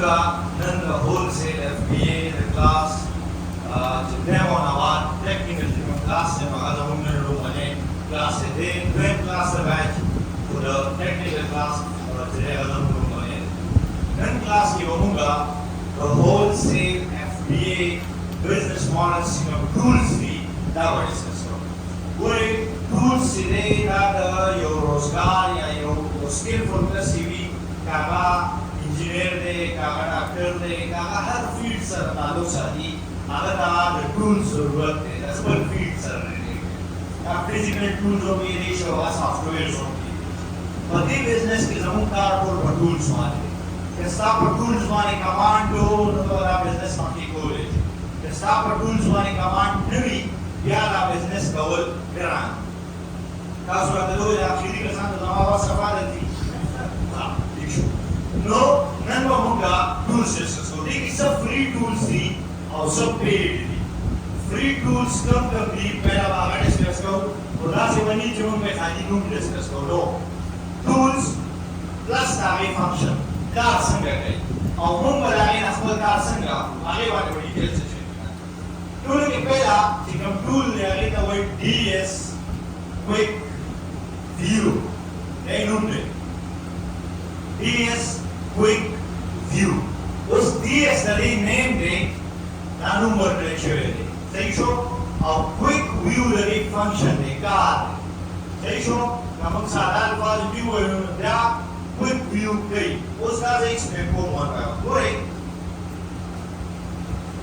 Munga, then the wholesale FBA, the class, demo na technical class, and other women room class, then class the batch for the technical class, today other room then class Munga, the wholesale FBA business models, tools that were discussed. Tools today that your Rosgar, your skillful CV, Kaga, engineer de, Kaga doctor de, Kaga her field sir taluk साथी अगर तार tools जरूरत है that's what field sir है physical tools हो गए रेशो हुआ software हो गए बड़ी business के ज़रूर कार पर tools मारे स्टाफ पर tools मारे command हो तो वाला business मार्केट को ले स्टाफ पर tools मारे command नहीं यार business कवर करान कासुरा तो या खरीदी के साथ तो हमारा सफार थी no none of Munga tools so they is a free tools थी और सब paid थी free tools कम थी पहला बाहर डिस्कस करो और लास्ट में नीचे में खाली नूम डिस्कस करो tools plus आगे function कार संग गए और हम बनाए नस्बत कार संग आगे वाले बड़ी डिटेल्स से tool के पहला जिसका tool ले आगे तो वही DS quick view नहीं नूमले DS quick view उस DS का name दे number direction दे सही शो और quick view दे function दे कार सही शो नमक सादा अल्फाज view है ना quick view दे उसका से explain को मत करो कोई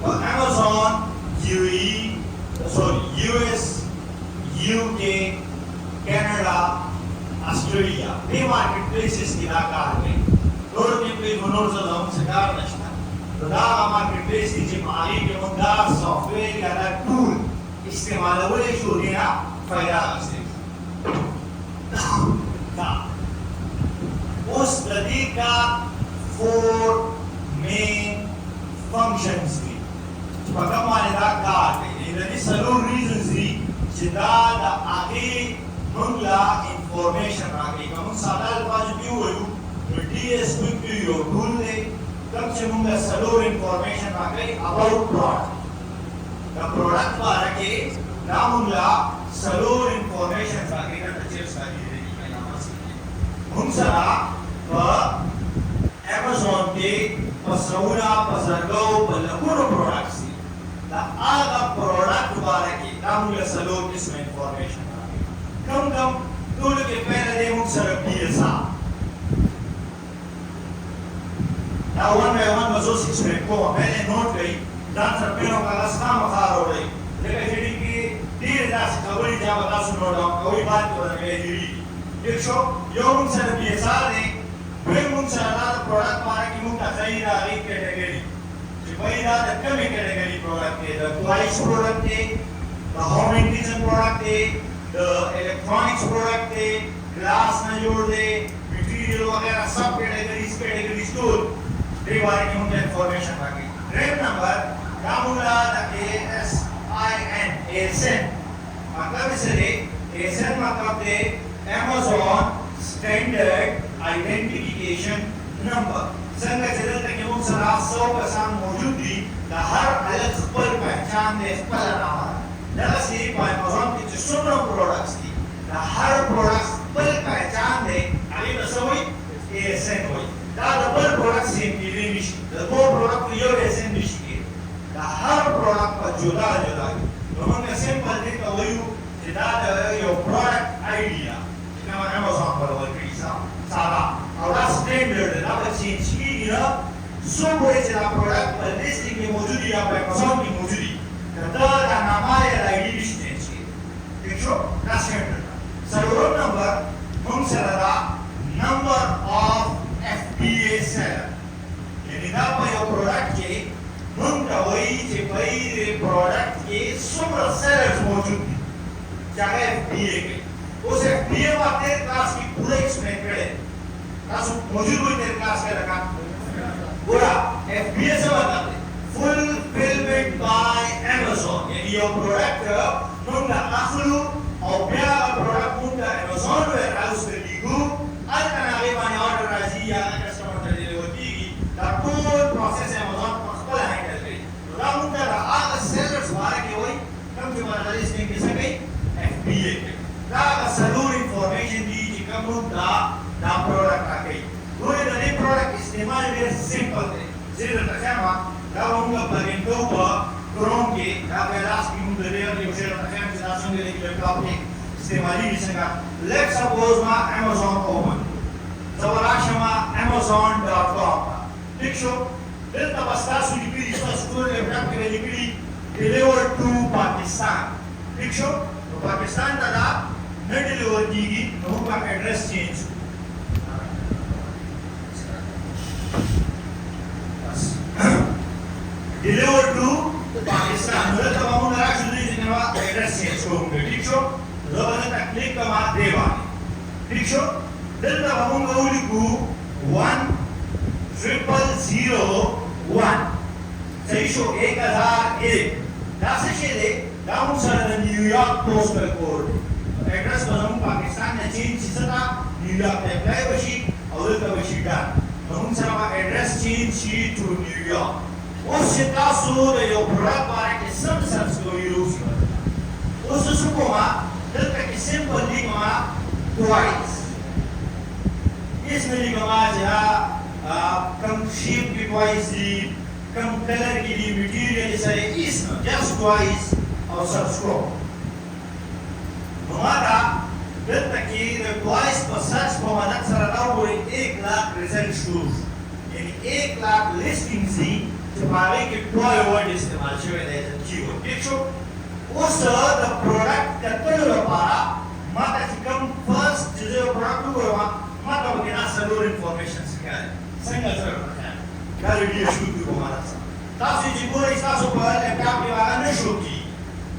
और Amazon US UK Canada Australia they marketplaces की लाकार में दोनों के पे दोनों से हम सरकार नशा तो दागा marketplace की जिम आगे के मुद्दा सॉफ्टवेयर या ना टूल इस्तेमाल वाले शोधे ना फायदा से का उस नदी का 4 main functions थी पक्का माने दा कार है ये नदी सलोन reasons थी जिदा दा आगे मुंगला information आगे का मुंग सादा अल्फाज भी हुए DS quick view tool ने कब से मुंगा सलोर information आगे about product the product बारे के नामुंगला सलोर information आगे का टचेस आगे देखी मैं नाम से मुंगसरा Amazon के पसरौना पसरगो पलकुरो products दा आगा product बारे के नामुंगला सलोर किस्म information आगे कम tool के पहले दे मुंगसरा PSA now one by one was also explained को मैंने नोट गई जान सर्पियों का रास्ता मखार हो रही लेकिन जेडी की धीरे दास खबरी जा बता सुनो डॉ कोई बात तो लगे धीरे एक शो यों सर PSR ने फिर मुझ सराना प्रोडक्ट मारे की मुझ तसाई ना एक कैटेगरी जो वही ना कम कैटेगरी प्रोडक्ट के the device product के the home intelligence product के the electronics product के glass ना जोड़ दे material वगैरह सब कैटेगरी स्टोर ये बारे की मुझे इंफॉर्मेशन आ गई रेट नंबर कामुला ASIN मतलब इसे ASIN मतलब दे Amazon Standard Identification Number संग चलते तक ये मुझे 100% मौजूद थी ना हर अलग पर पहचान दे पर नाम लगा सी पर Amazon की जो सुपर प्रोडक्ट्स थी ना हर प्रोडक्ट्स पर पहचान दे आगे तो सभी ASIN हुई दा डबल प्रोडक्ट सेम की रेंज द दो प्रोडक्ट यो एसएन मिशके दा हर प्रोडक्ट का जुदा जुदा तो हमने सिंपल दे तो वही जिदा यो प्रोडक्ट आइडिया ना Amazon पर वो कैसा सारा और स्टैंडर्ड ना चेंज की ना सो कोई जिदा प्रोडक्ट पर लिस्टिंग में मौजूद है आप Amazon की मौजूद है तो दा नाम है आईडी चेंज की देखो ना स्टैंडर्ड सर्वर नंबर हम सरा नंबर ऑफ FBA seller यानी ना पर यो प्रोडक्ट के मुंगा वही जे पहले प्रोडक्ट के सुपर सेलर्स मौजूद हैं चाहे FBA के उस FBA वाले क्लास की पूरा एक्सप्लेन करे क्लास मौजूद हुई तेरे क्लास के लगा पूरा FBA से मतलब fulfillment by Amazon यानी यो प्रोडक्ट मुंगा आखिरू और प्यारा प्रोडक्ट मुंगा Amazon में हाउस में लिखूं अलग नागे पानी ऑर्डर राजी या कस्टमर का डिलीवरी की द استعمال ډېر سمپل دی زه درته ښیم دا به موږ پلګین کوو په کروم کې دا به لاس کې موږ د دې یو شی درته ښیم چې دا څنګه دی لیپټاپ کې استعمالېږي څنګه لیټ سپوز ما امازون اوپن زه به راشم amazon.com ټیک شو دلته به ستاسو لیکلي ستاسو ټول لیپټاپ کې به لیکلي ډیلیور ټو پاکستان ٹھیک شو تو پاکستان ته دا نه ډیلیور کیږي نو موږ به ایډرس چینج ډیلیور ټو پاکستان نو دلته به موږ راشو چې نو ایډرس چینج کوو ٹھیک شو زه به دلته کلیک کوم دې باندې ٹھیک شو دلته به موږ ولیکو 10001 صحیح شو 1001 دا څه شی دی دا موږ سره د نیویارک پوسټل کوډ ایډرس به زموږ پاکستان نه چینج شي څه ته نیویارک ته اپلای وشي او دلته به شي ډن نو موږ سره به ایډرس چینج شي ټو نیویارک اوس چې تاسو د یو پروډکټ باره کې سم سرچ کوئ اوس زه څه کوم دلته کې سمپل لیکم ټوایس هیڅ نه لیکم چې کوم شیپ کې ټوایس دي کم کلر کی دی مٹیریل سره ایس جست ټوایس او سبسکرایب نو دا دلته کې د ټوایس په سرچ په مدد سره دا وګورئ 1 लाख ریزلټ شو یعنی 1 लाख لیسټینګز دي چې په هغې کې ټوای ورډ استعمال شوی دی د کیورډ ټیک شو اوس د پروډکټ کتلو لپاره ماته چې کوم فرست چې زه یو پروډکټ وګورم ماته پکې دا څلور انفارمیشن ښکاري څنګه سره دا لري شو د کومه تاسو چې ګورئ تاسو په لیپټاپ کې هغه نه شو کی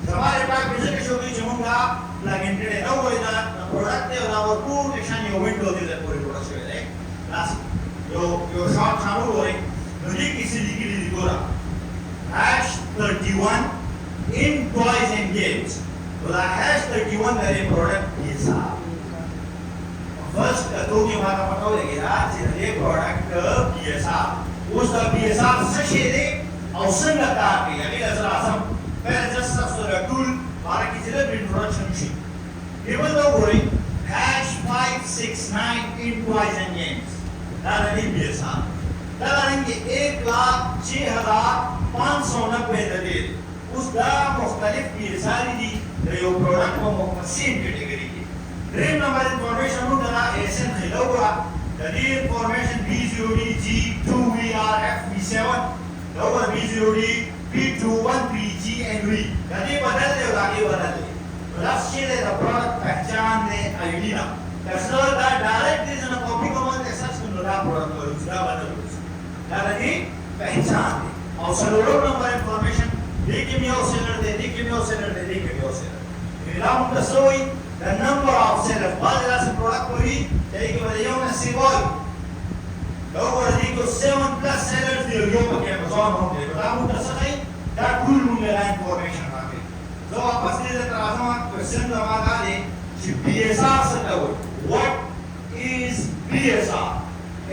زما لیپټاپ کې څه شو کی چې موږ پلګین کړي نو وای دا پروډکټ دی او دا ورکو نشان یو وینډو دی د پورې پروډکټ شوی دی لاس یو شارټ شارو وای نو دې کې څه لیکلي دي ګوره #31 in toys and games دا #31 د پروډکټ حساب فرست تو کې ما ته پټو لګی دا چې دې پروډکټ حساب اوس دا PSR څه شی دی او څنګه کار کوي هغې له زه راځم پیل جست تاسو د ټول باره کې چې لږ انټروډکشن وشي ټیبل ته وګورئ #569 in toys and games دا د دې PSR دا رنګې 1,06,590 د دې اوس دا مختلف PSR دي د یو پروډکټ په مقسم کټګري کې دریم نمبر انفارمیشن موږ دا ASN خیلو وګوره the information B0D G2VRF V7 the over B0D B213G and V the بدل دی او هغه بدل دی دا څه دی د پروډکټ پہچان دی ایډیا دا څه دا ډایرکټ دی نه کاپی کوم ته سرچ کوم دا پروډکټ ورته دا بدل دا دی پہچان دی او څلورم نمبر انفارمیشن دې کې میو سیلر دی دې کې میو سیلر دی دې کې میو سیلر دا موږ تاسو the number of sellers بعض داسې پروډکټ وي چې هغې به د یو نه سیوای دا وګوره دې کې 7 پلس سیلرز دي او یو پکې امازون هم دی دا موږ ته څه ښایي دا ټول موږ له انفارمیشن راکوي زه واپس دې ته راځم کوېسچن زما دا دی چې PSR څه ته وایي what is PSR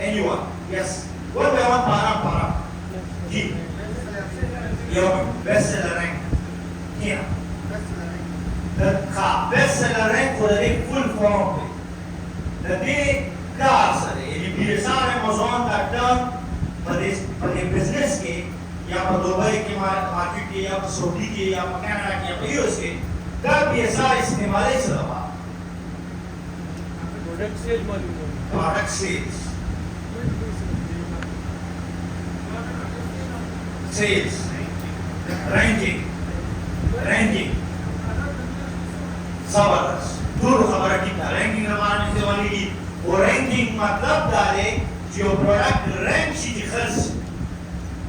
anyone yes one by one para جی یو best seller rank here the best seller rank for the full form the day کار سره یعنی PSR امازون دا ټرم په دې بزنس کې یا په دوبۍ کې مارکیټ کې یا په سعودي کې یا په کاناډا کې یا په US کې دا PSR استعمالي څه ده پروډکټ سیل معلومه پروډکټ سیلز رینکینګ زبردست ټول خبره ټیک ده رینکینګ لپاره نږدې ولېږي او رینکینګ مطلب دا دی چې یو پروډکټ رینک شي چې خرڅ شي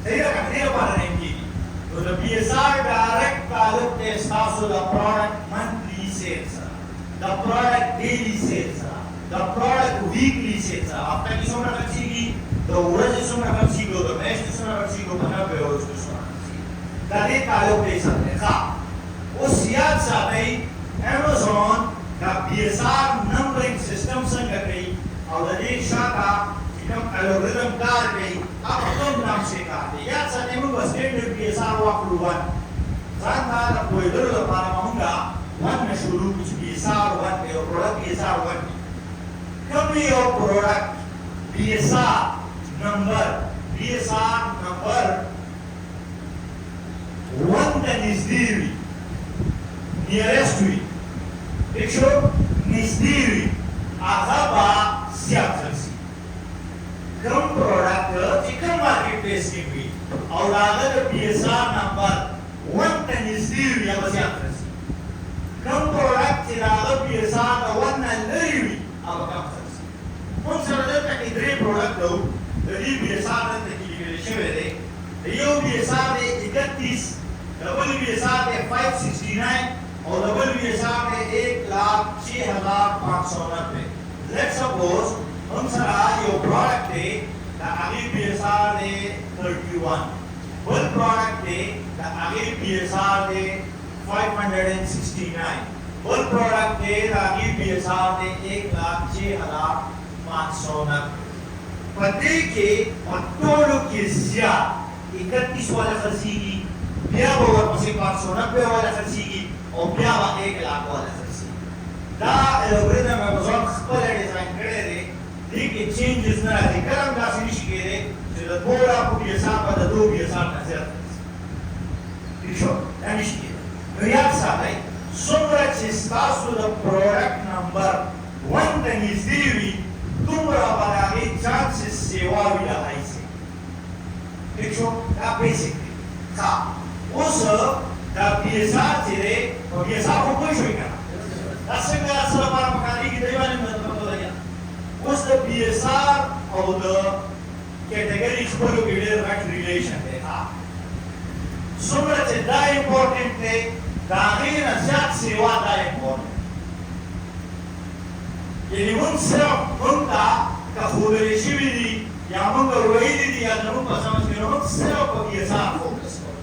صحیح ده که دې لپاره رینک کېږي نو د PSR ډایرکټ تعلق دی ستاسو د پروډکټ منتلي سیل سره د پروډکټ ډیلي سیل سره د پروډکټ ویکلي سیل سره هفته کې څومره خرڅېږي د ورځې څومره خرڅېږي او د میاشتې څومره خرڅېږي او په 90 ورځو کې څومره خرڅېږي دا دې تعلق دی سره دی ښه اوس یاد ساتئ Amazon دا PSR نمبرینګ سیسټم څنګه کوي او د دې شاته چې کوم الګوریتم کار کوي هغه کوم نام څخه کار کوي یاد ساتئ موږ سټینډرډ PSR واخلو ځان ته د پوهېدلو لپاره موږ نه شروع کړو چې PSR دی یو پروډکټ PSR کوم یو پروډکټ PSR number BSR number 1 ته نږدې وي nearest وي ٹھیک شو نږدې وي هغه به زیات خرڅي کوم پروډکټ چې کوم مارکیټ پلیس کې وي او د هغه د BSR نمبر 1 ته نږدې وي هغه زیات خرڅي کوم پروډکټ چې د هغه BSR د 1 نه لرې وي هغه کم خرڅي موږ سره دلته کې درې پروډکټ لرو د دې BSR دلته کې لیکل شوی دی د یو BSR دی 31 د بل BSR دی 569 और double BSR में 1,06,590 let's suppose हम सरा यो प्रोडक्ट है द आगे BSR दे 31 one product है द आगे BSR दे 569 one product है द आगे BSR दे 1,06,590 पते के पत्तों के सिया 31 वाला खर्ची की बिया बोवर पसी 590 वाला खर्ची की او بیا به 1 लाख والا خرڅي دا الګوریتم امازون خپل ډیزاین کړی دی دې کې چینجز نه راځي کله هم داسې نشي کېدی چې د دوه لاکو BSR به د 2 BSR نه زیات خرڅي ٹھیک شو دا نشي کېدی نو یاد ساتئ څومره چې ستاسو د پروډکټ نمبر 1 ته نږدې وي دومره به د هغې چانسز سیوا وي د های سي ٹھیک شو دا بیسیک دی ښه اوس دا BSR چې دی په BSR خو پوه شوئ که نه دا څنګه څه لپاره پکارېږي دی باندې مې درته پته لګیا اوس د BSR او د کیټګري خپلو کې ډېر غټ ریلیشن دی څومره چې دا امپورټنټ دی د هغې نه زیات سیوا دا امپورټنټ یعنې موږ صرف موږ ته که ښودلې شوي دي یا موږ ویلي دي یا زموږ په سمجھ کې نو موږ صرف په BSR فوکس کوو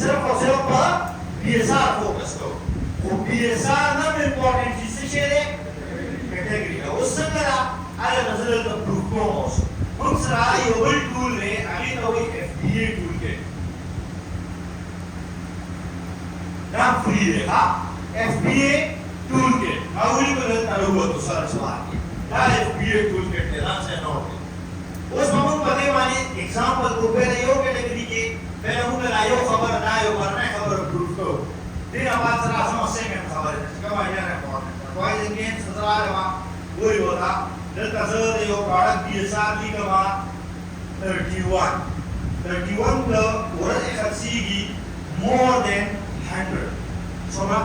صرف اور صرف پر BSR فوکس کرو وہ BSR نم امپورٹنٹ چیز سے شیئر ہے کیٹیگری ہے اس سے کرا آئے نظر تا پروف کو موسو ہم سرا یہ ول ٹول ہے آگے تا وہی FBA ٹول کے نام فری ہے FBA ٹول کے اولی کو دلتا لگو تو سر سوار کی دا FBA ٹول کے نام سے نوٹ ہے اس ممکن پتے مانی ایگزامپل کو پہلے یہ کیٹیگری کے پہلے موږ لا یو خبر دا یو ورنه خبر پروف کوو دې نه بعد سره سم سیکنډ خبره ده چې کومه یې نه کوو کوی د ګیم سره راغله وی وتا دلته زه د یو پروډکټ BSR لیکما 31 د ورځې خرڅېږي more than 100 څومره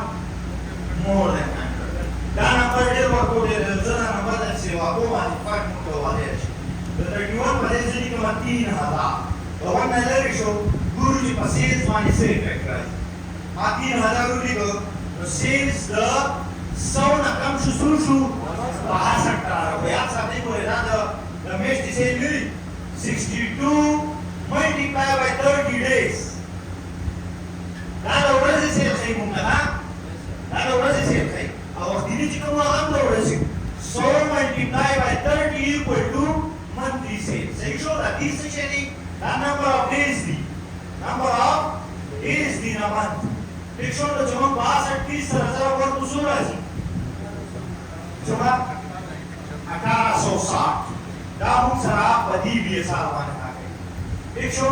more than 100 دا نمبر ډېر ورکو ډېر زه دا نمبر د سیوا کوم باندې فرق مو کولی شي د 31 په دې زه لیکم 3000 د ونه لرې شو ګورو چې په سیلز باندې څه افیکټ راځي ما 3000 ولیکو نو سیلز د 100 نه کم شو څو شو 62 ډالر یاد ساتئ ګورئ دا د میاشتې سیل نه دي 62 multiply by 30 days دا د ورځې سیل ښایي مونږ ته دا د ورځې سیل ښایي او وختیني چې کوم هغه هم د ورځې 100 multiply by 30 equal to monthly sales صحیح شو دا 30 څه شی دی دا number of days دی number of days دی in a month ٹھیک شو نو چې موږ 62 سره سره ورکو څو راځي څومره 1860 دا موږ سره په دې BSR باندې راغلی ٹھیک شو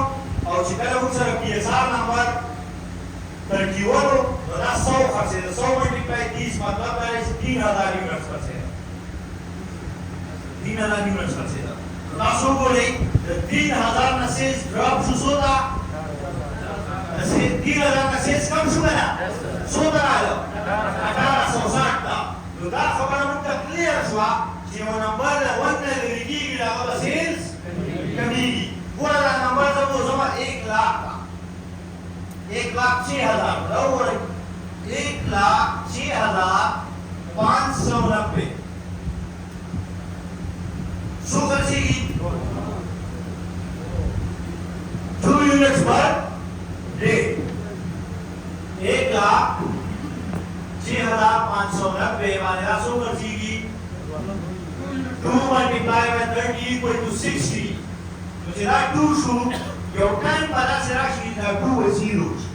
او چې کله موږ سره BSR نمبر 31 نو دا 100 خرڅېده 100 multiply 30 مطلب دا دی 3000 یونټس خرڅېده 3000 یونټس خرڅېده تاسو ګورئ د 3000 نه سیلز ډراپ شو څو ته 3000 نه سیلز کم شو که نه څو ته راغله 1860 ته نو دا خبره موږ ته کلیر شوه چې یو نمبر د 1 نه لرې کېږي د هغه به سیلز کمیږي ګوره دا نمبر زه به وځم 1 لاک ته 1,06,000 دا وګورئ 1,06,590 څو خرڅېږي 2 units per day 1,06,590 باندې دا څو خرڅېږي 2 multiply by 30 equal to 60 نو چې دا 2 شو یو ټایم به داسې راشي دا 2 به 0 شي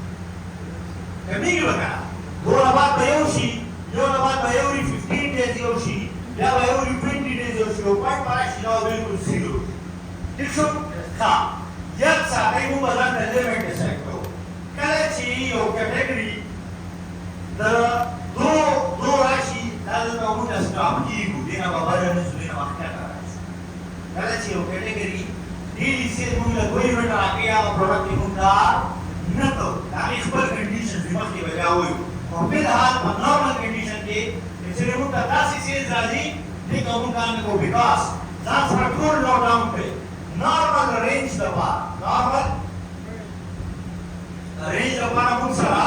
کمیږي به که نه دونه بعد به یو شي یو نه بعد به every 15 days یو شي بیا به every 20 days یو شي یو پوینټ به راشي دا به بلکل 0 ઠીક શું હા યક સાથે હું બધા એલિમેન્ટ ડિસાઈડ કરું કરે છે યો કેટેગરી द दो राशि दादा का उनका स्टॉप की गुदिना बाबा ने सुनिना वाक्य करा करे છે યો કેટેગરી ડી से मुंगा कोई बेटा आके आ प्रोडक्ट की मुंगा न तो तारीख पर कंडीशन विमत की वजह हुई और फिलहाल नॉर्मल कंडीशन के इसलिए मुंगा 10 से राजी ठीक है मुंगा को विकास जांच पर फुल लॉकडाउन पे नॉर्मल रेंज दबा नॉर्मल रेंज दबा मुंगा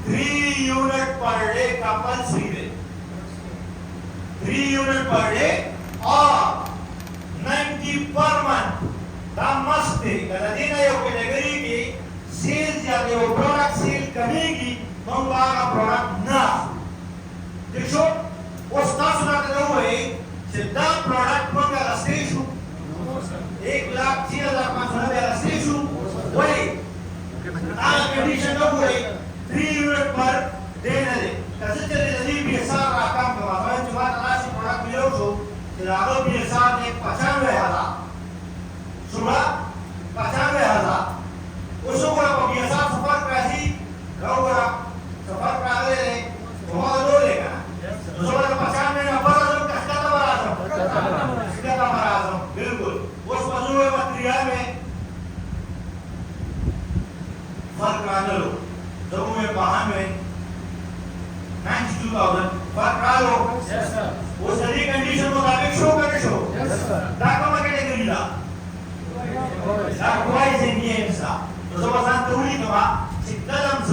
3 यूनिट पर डे कंपल्सरी है 3 यूनिट पर डे और 90 पर मंथ दा मस्ट है kada dina yo category की सेल जाते हो प्रोडक्ट सेल करेगी मंगा का प्रोडक्ट ना देखो उस ना सुना के हुए सिद्धा प्रोडक्ट मंगा का स्टेशन 1,03,500 का स्टेशन वही आ कंडीशन का हुए 3 यूनिट पर देने दे कैसे चले यदि बीएसआर का काम करवा मैं जो बात राशि प्रोडक्ट मिलो तो लागो बीएसआर ने 95,000 सुबह 95,000 उसको को बीएसआर सफर प्राइसी रहोगा सफर प्राइस ले बहुत दो लेगा तो सुबह 95 में नंबर आजम किसका नंबर आजम किसका नंबर आजम बिल्कुल उस मजूर मटेरियल में फर्क आ लो जब मैं वाहन में 92,000 फर्क आ लो यस सर वो सभी कंडीशन मुताबिक शो करे शो यस सर दाखवा कैटेगरी ला twice in games ला तो जब असान तोड़ी कमा सिक्तलम ज़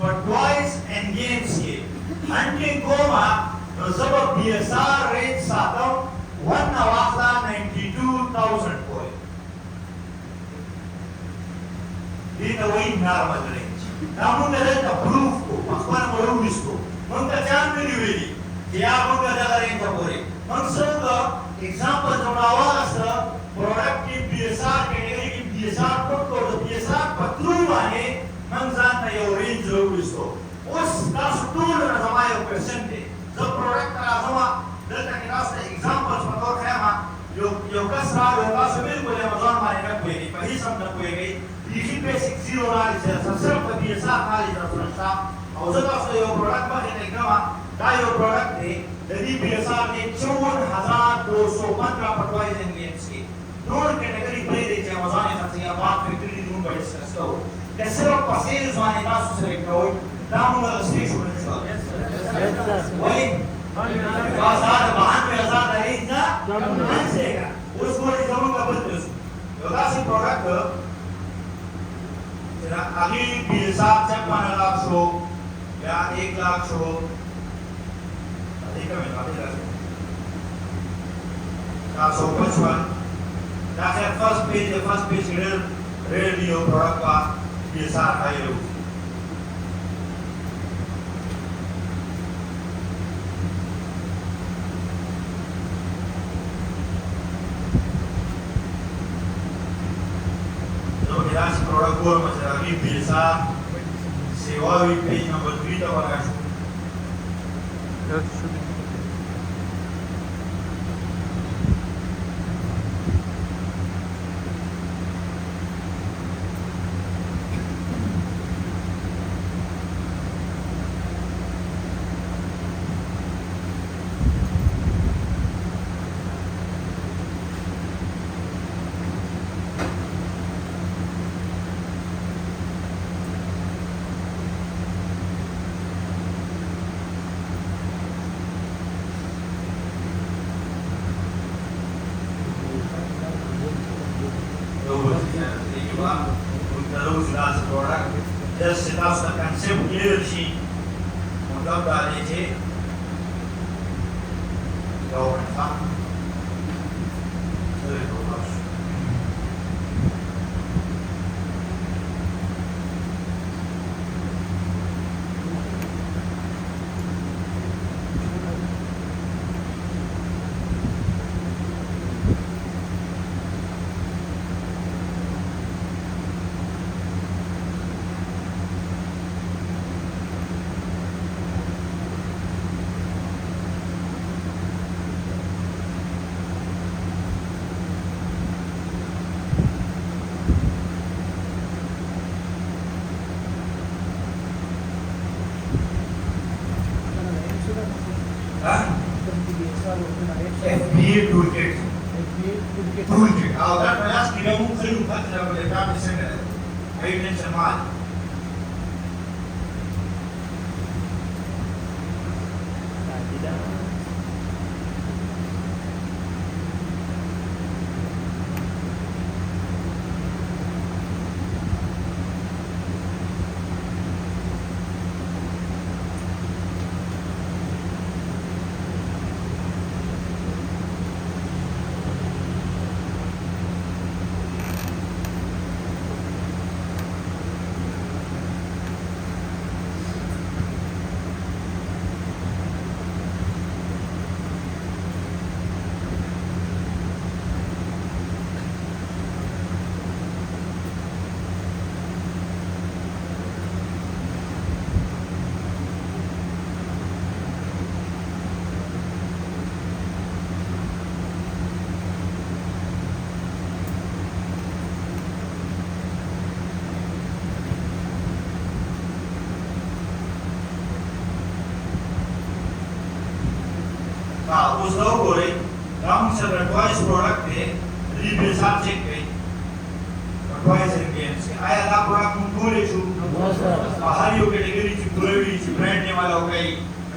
पर twice in games के hunting कोमा तो जब BSR rate सातम 1,92,000 कोई ये तो वही normal range namun ada proof ko makwan mo gusto mong ka chan ni wili kaya mo ka dalarin ka pore mong sa example jonawa sa product ki BSR category ki BSR code ko BSR patru ane mong san na yo range ro gusto us ka sutul na samayo percent जो product का sama data ki rasa examples pator kaya ma yo kasra yo kasbir ko le Amazon mane na koyi pahi sam na koyi gai इसी basic zero knowledge है सबसे पहले साफ नॉलेज है सुरक्षा और जब आप ये प्रोडक्ट पर देखना दा ये प्रोडक्ट ने यदि बीएसआर ने 54,215 पटवाइज इन गेम्स की दोनों कैटेगरी प्ले दे चाहिए Amazon ने सबसे या बात फैक्ट्री रूम पर डिस्कस करो कैसे लोग पसेल्स वाले दास से करो दाम वाला स्टेशन में चलो वही बाजार वाहन में आजाद है ना बचेगा उसको जमा का बदल योगा से प्रोडक्ट अभी BSR जब 1 लाख शो या 1 लाख शो अधिक में अधिक है 455 that's the first page real product का BSR है ये Grazie product core macam lagi biasa sewa page number 3 tak bagus. Just set out the concept clearly. Mudah dari je. Jauh tak. Sorry, bos. toolkit. Toolkit. Ahora para las que vamos a hacer un patrón de la verdad es ahí viene el mal. उस लोग हो रहे राउंड से toys product है रिव्यू साथ चेक करें toys and games आया ला प्रोडक्ट में बोले छु बाहर यो कैटेगरी छु ग्लोबली छु ब्रांड ने वाला हो गई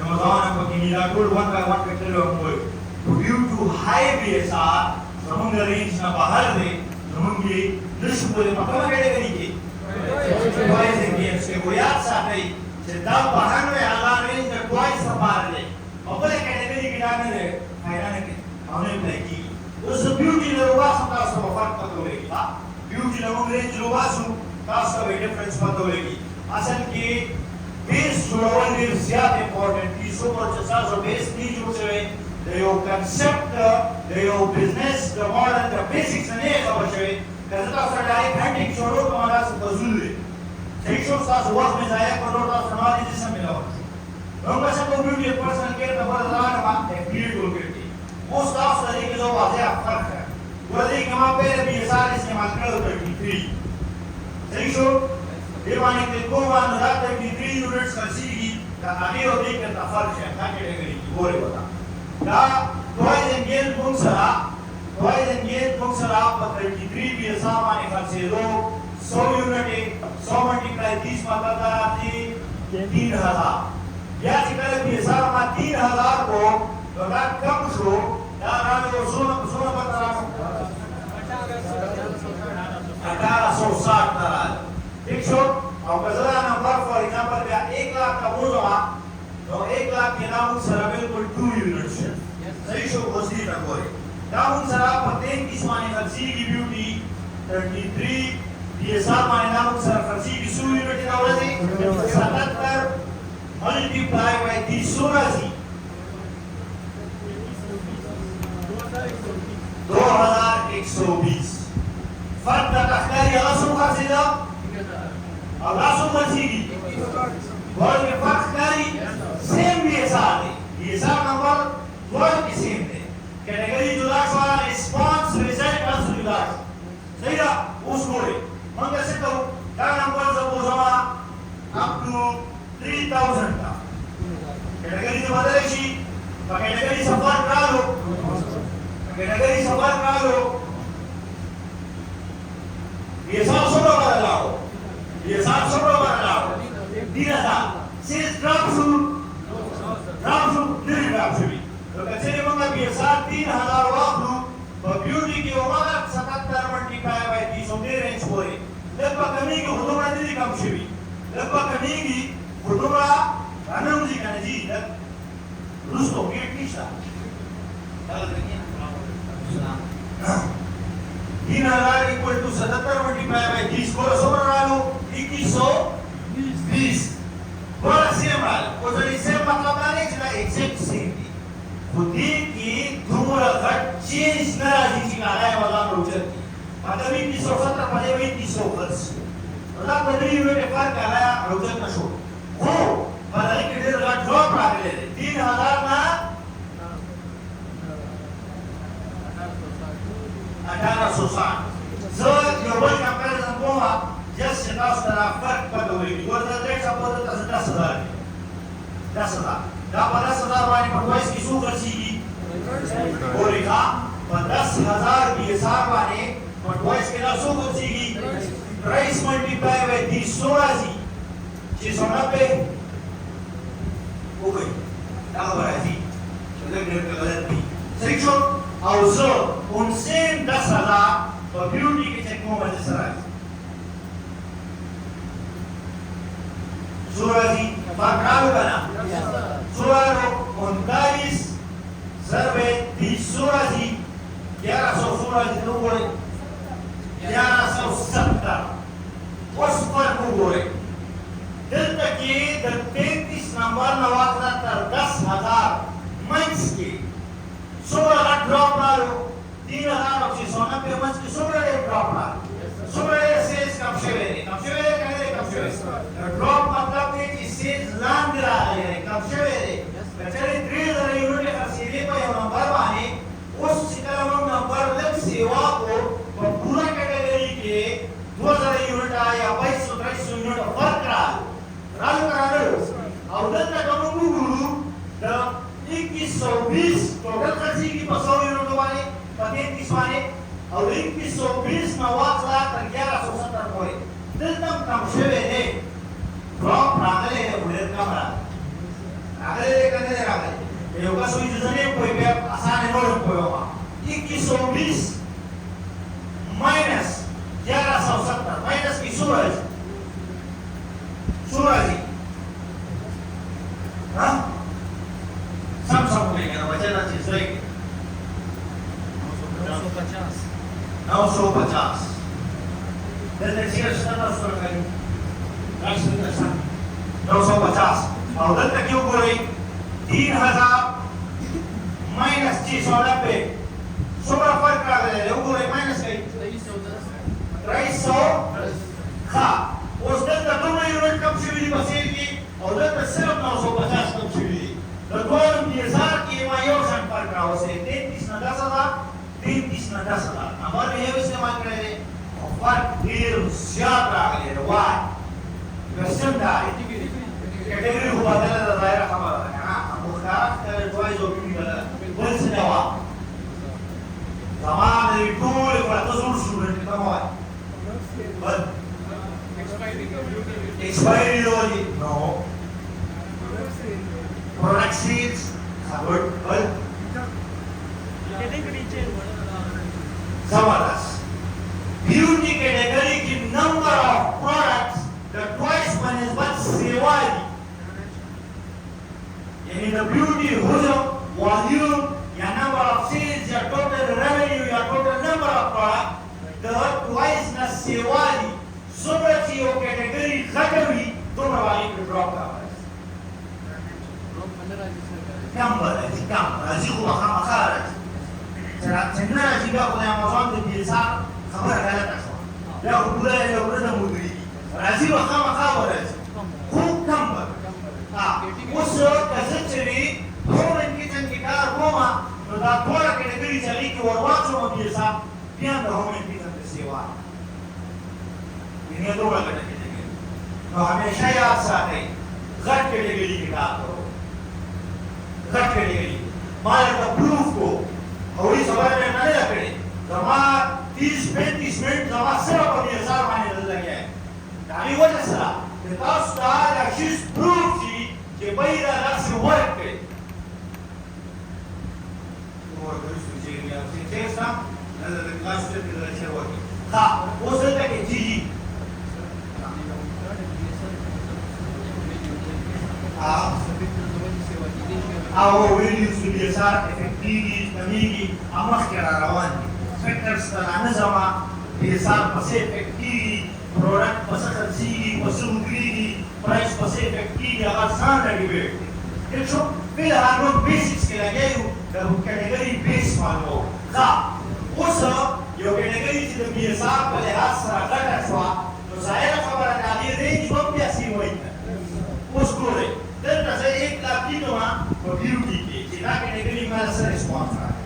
अमेज़न को कि नीला गोल्ड 1 by 1 फैक्टर हो गई ड्यू टू हाई बीएसआर समंग रेंज ना बाहर दे समंगी दृश्य बोले मतलब कैटेगरी की टॉयज एंड गेम्स के वो याद साथ ही जितना बाहर में आला रेंज का टॉयज संभाल ले अपने कैटेगरी की डालने रे फायदा नहीं हमने प्ले की उस ब्यूटी लोगा सबका सब फर्क पता होगी ब्यूटी लोगों रेंज लोगा सु कास का डिफरेंस पता होगी असल की बेस जुड़ावन में ज्यादा इंपॉर्टेंट की सो मच जो बेस नहीं जुड़ से the your concept the your business the model the basics ने सब से कजता सरकारी हैंडिंग छोड़ो तो हमारा सब बजुल है देखो सास वक्त में जाया करो तो समाज जिसमें मिला हम ऐसा कम्युनिटी पर्सनल केयर का बड़ा लाभ हम एक्टिव टूल करती वो स्टाफ तरीके जो वाज़े फर्क है वो देखिए हम पे भी सारे इस्तेमाल करो 33 सही शो ये माने कि को मान रहा 33 यूनिट्स का सीगी का आगे और देख का फर्क है क्या कैटेगरी की वो रे बता का टॉयज एंड गेम्स बुक्सरा पर 33 भी ऐसा माने खर्चे दो 100 यूनिट 100 मल्टीप्लाई 30 मतलब आती 3000 या जिकल भी सारा मा 3000 को लगा कम शो या राम को सोना बता 1860 तरह ठीक शो और गजरा नंबर फॉर एग्जांपल या 1 लाख का बोलवा तो 1 लाख के नाम सरा बिल्कुल 2 यूनिट्स सही शो वसी ना कोई नाम सरा प्रत्येक किस माने खर्ची की ब्यूटी 33 ये सारा माने नाम सरा खर्ची की 100 यूनिट ना हो जाए 77 multiply by the surasi 2120 फर्क तखतारी आसम खासिदा और आसम मसीगी और के फर्क कारी सेम भी साथ है ये सारा नंबर वर्ड की सेम है कैटेगरी जुदा वाला रिस्पांस रिजल्ट का जुदा सही है उस मोड़े हम कैसे करो का नंबर सपोज हम अप टू 3000 का कैटेगरी से बदलेगी कैटेगरी सफर करा लो ये सब सब बदलाओ 3000 सिर्फ ड्रॉप नहीं ड्रॉप भी तो कैसे मंगा भी 3000 वापरू और ब्यूटी की उम्र 77 मल्टीप्लाई बाय 30 दे रेंज हो रही लगभग कमी की हुदुरा दी कम से भी लगभग कमी की हुदुरा रानम जी का जी रुस्तो के किसा तीन हजार इक्वल टू 77 मल्टीप्लाई बाय 30 को समझ रहा लो 2120 बड़ा सेम है और जो सेम मतलब नहीं चला एग्जैक्ट सेम खुदी की धूमरा घट चेंज ना जी का है वाला रोचक मतलब 2170 पहले 2120 मतलब बदली हुए फर्क आ रहा है रोचक का शो वो बदली के डेढ़ लाख ड्रॉप आ गए 3000 ना 1860 so global comparison को आप just से तास तरह फर्क पता होगी और रेट सपोज 10000 10,000 दा 10,000 वाली पर 22 की सू खर्ची की और लिखा 10,000 BSR बाने ट्वाइस के लासो को सीगी राइस मल्टीप्लाई बाय 16 जी 690 हो गई क्या हो रहा है जी चलो डेट का गलत भी सही छो also उन सेम 10,000 पर ब्यूटी के चेक में वजह से Surah Bakal bana. Surah 39 सर्वे di surah 1100 surah nomor 1170 उस पर बोले दिल तक ये 33 नंबर नवाजा तर 10,000 मंच के surah का ड्रॉप मारो 3,690 मंच की surah का ड्रॉप मारो surah से कब से कहते कब से ड्रॉप मतलब है कि सेज लांग रहा है कब से कचरे 3,000 यूनिट का सीधे पर नंबर माने उस सिकलम नंबर लग सेवा को पूरा कैटेगरी के 2,000 यूनिट या 22 यूनिट फर्क रहा और उधर तक हम गुरु द 2120 टोटल खर्ची की 500 यूनिट वाले 35 वाले और 2120 9,1170 कोई दिल तक कम से है ड्रॉप रागले है बुलेट कमरा रागले करने दे रागले ये होगा सोई जुजने कोई पे आसान है नोट कोई होगा 2120 माइनस 1170 माइनस की सूरज हाँ सब लेंगे ना बचे ना चीज लेंगे 950 Desde Chile está na sua cara. 950 और उधर तक क्यों बोले 3,000 माइनस 690 सोलह फर्क कर रहे हैं वो बोले माइनस कहीं 300 हाँ उस दिन तक दोनों यूनिट कम शिविरी बसेगी और उधर तक सिर्फ 950 कम शिविरी तो दोनों 10,000 की मायोशन फर्क रहा हो से 33 न 10,000 33 न 10,000 हमारे ये इस्तेमाल कर रहे हैं फर्क फिर ज्यादा आ गया वाई क्वेश्चन था कैटेगरी को बदलने का दायरा हमारा है हाँ हम उसका चॉइस जो भी बदला बोल से जवाब तमाम टूल पर तो जरूर स्टूडेंट का हुआ बस एक्सपायरी लोगी नो प्रोडक्ट सील्स गुड बस कैटेगरी चेंज जबरदस्त beauty category की number of products the twice one is what Sewali यानी the beauty हुजम volume या number of sales या total revenue या total number of product the twice ना सेवाली सुबह यो category घटवी दोनों वाली पे drop कर रहा है number है राजी को वहाँ मखार है चंद्रा राजी का कोई Amazon के बिल्सा खबर है ना या उधर है उधर मुद्री राजी वहाँ मखार है खूब कम पर हाँ उस कैसे होम एंड किचन की कार होमा तो दा थोड़ा कैटेगरी चली कि और वाचो में बिल्सा beyond the home and kitchen की सेवा इन्हें दो अलग कैटेगरी तो हमेशा याद साथे घट कैटेगरी की बात करो घट कैटेगरी माल का प्रूफ को और इस बारे में मैंने रखे जमा 30-35 मिनट जमा सिर्फ अपनी हजार माने लग गया है दानी वजह से because that she's proved कि भाई दा रक्स वर्क पे और कुछ चीजें या चीजें ना क्लास में लेक्चर वर्क हाँ वो सोचता कि जी आओ वीडियोस बियासार efektivi tamigi amak kerawan factors tanah sama biasar pasti efektivi produk pasti terjadi pasti mungkin price pasti efektivi akan sangat dibeli itu bila harus basics kita gaya dalam kategori base malu kah usaha yo kategori itu biasar pada asal kata swa तो saya kabar tadi range biasa itu उसकोले then saya एक लाख की तो वहाँ beauty की जिला कैटेगरी में ऐसा रिस्पॉन्स रहा है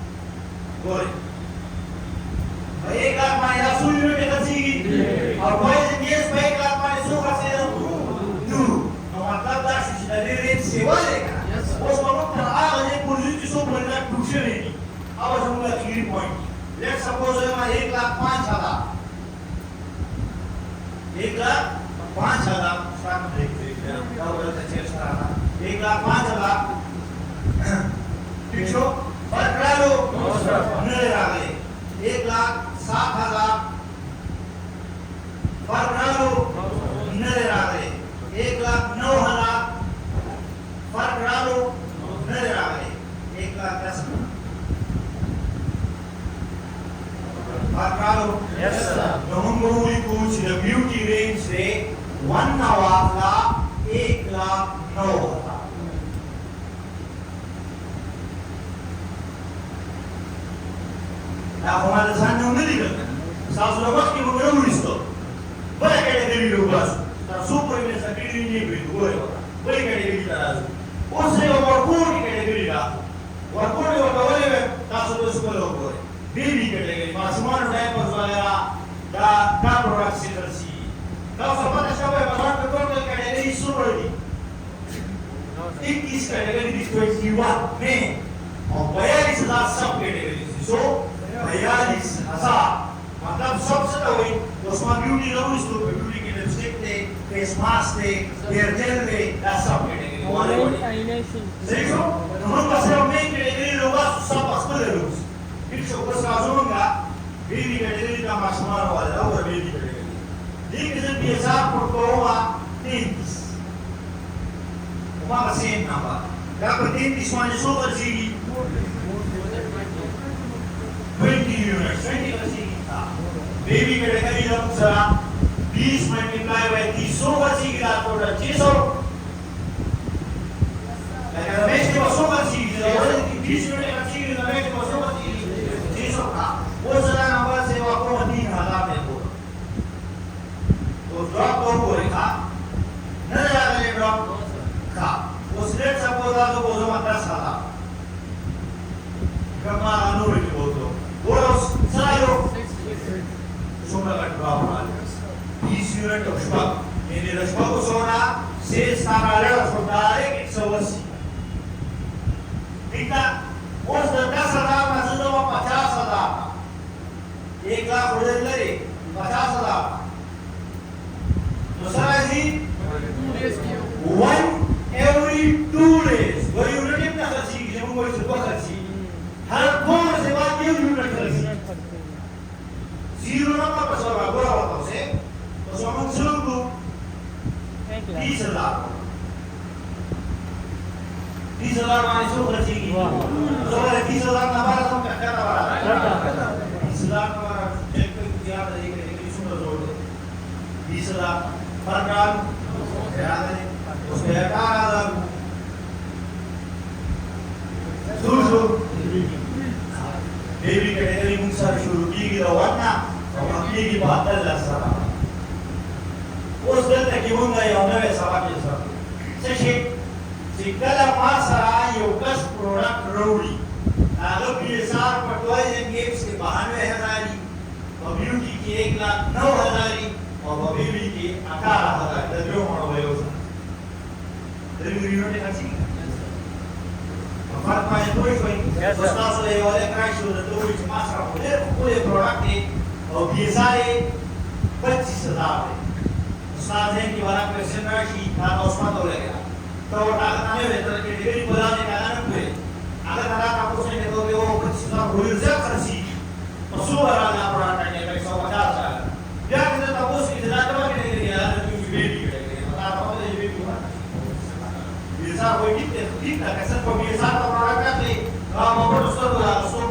बोले तो 1 लाख माने 10 यूनिट का सीगी और बॉयज एंड गर्ल्स पे 1 लाख माने 100 का से दो तो मतलब 10 इस रेंज से वालेगा उस वक्त पर आगे पुलिस की सो बड़ा पूछे नहीं अब हम लोग 3 पॉइंट सपोज है हमारे 1,05,000 1,05,000 स्टार्ट ब्रेक क्या बोलते हैं चेक कराना 1,05,000 ठीक हो पर करा लो नरे रागले 1,07,000 पर करा लो नरे रागले 1,09,000 पर करा लो नरे रागले 1,10,000 Yes, sir. Numanguli kuch the beauty range से 1,09,000 Nah, hamaरे सामने उन्हें दिखा सास लोग की वो मेरा उड़ीस तो बड़े कैटेगरी लोग बस तर सुपर में सक्रिय नहीं भी वो है बड़ी कैटेगरी तरह उससे वो वर्कआउट की कैटेगरी का वर्कआउट वो कवरे में सास लोग सुपर लोग हो बेबी कैटेगरी मासूमान डायपर्स वगैरह का प्रोडक्ट से तरसी का सब पता सब है बाजार में टोटल कैटेगरी सुपर दी 21 कैटेगरी 21 में और 42,000 सब कैटेगरी सो 42,000 मतलब सबसे तो वही उसमें ब्यूटी लोग इस तो ब्यूटी की लिपस्टिक थे फेस मास्क थे हेयर जेल थे सब कैटेगरी वाले सही हो हम बस हम एक कैटेगरी लोग सब अस्पताल लोग फिर शोकस काजूंगा बेबी कैटेगरी का मासूमार वाला और बेबी कैटेगरी देखिए जब ये साफ फोटो हुआ 33 वहाँ सेम नंबर क्या पर 33 वाले सुपर सीडी 20 units 20 का सीडी था बेबी कैटेगरी जब जरा 20 मल्टीप्लाई बाय 30 सुपर सीडी का टोटल 600 लेकिन रमेश के सुपर सीडी 20 यूनिट का सीडी रमेश के सुपर सीडी वो जरा नंबर से वो आपको 3,000 दे दो तो ड्रॉप दो को लिखा न जाने ड्रॉप का उस रेट सपोज आ तो बोलो मत 10,000 कमा अनुर की बोल दो बोलो सायो सोना का ड्रॉप आ 20 यूनिट रशबा मेरे रशबा को सोना से सारा ले सोना 180 ठीक है उस 10,000 में से तो 50,000 1,00,000 उड़े ले 50,000 दूसरा जी 1 every 2 days वो यूनिट कितना खर्ची जब कोई से खर्ची हर कौन से बात ये यूनिट खर्ची जीरो नंबर पर सब बोला होता उसे तो समझ शुरू 30,000 30,000 माने सो खर्ची की तो 30,000 नंबर तो क्या रहा 30,000 हमारा एक पे याद है कि सुंदर जोड़ दो 20,000 पर ग्राम याद है उसके 18,000 शुरू बेबी कैटेगरी मुंसा शुरू की गई रवाना और अपनी की बात है लसरा उस दिन तक कि मुंगा ये होने वाला सवाल है सर सेशे सिकला पासरा योगस प्रोडक्ट रोडी अगर पीएसआर पटवाई जन गेम्स के 92,000 और ब्यूटी की 1,09,000 और बेबी की 18,000 दरियो होना वाला है दरियो यूनिट का चीज फर्क में कोई उसका से वाले क्रैश हो तो वो मास्टर पूरे प्रोडक्ट है और पीएसआर 25,000 है उसका है कि वाला क्वेश्चन राशि था उसमें तो लगेगा तो आने वेतन के डिग्री बनाने का ना पूरे अगर दादा का कुछ नहीं तो वो 25,000 भूल से खर्ची तो सुबह रात प्रोडक्ट है 150,000 या कितने तब उसकी जरूरत है कि नहीं यार क्योंकि बेबी है बता रहा हूं ये बेबी हुआ ये सारा कोई ठीक था कैसे को ये सारा प्रोडक्ट है काम और उसका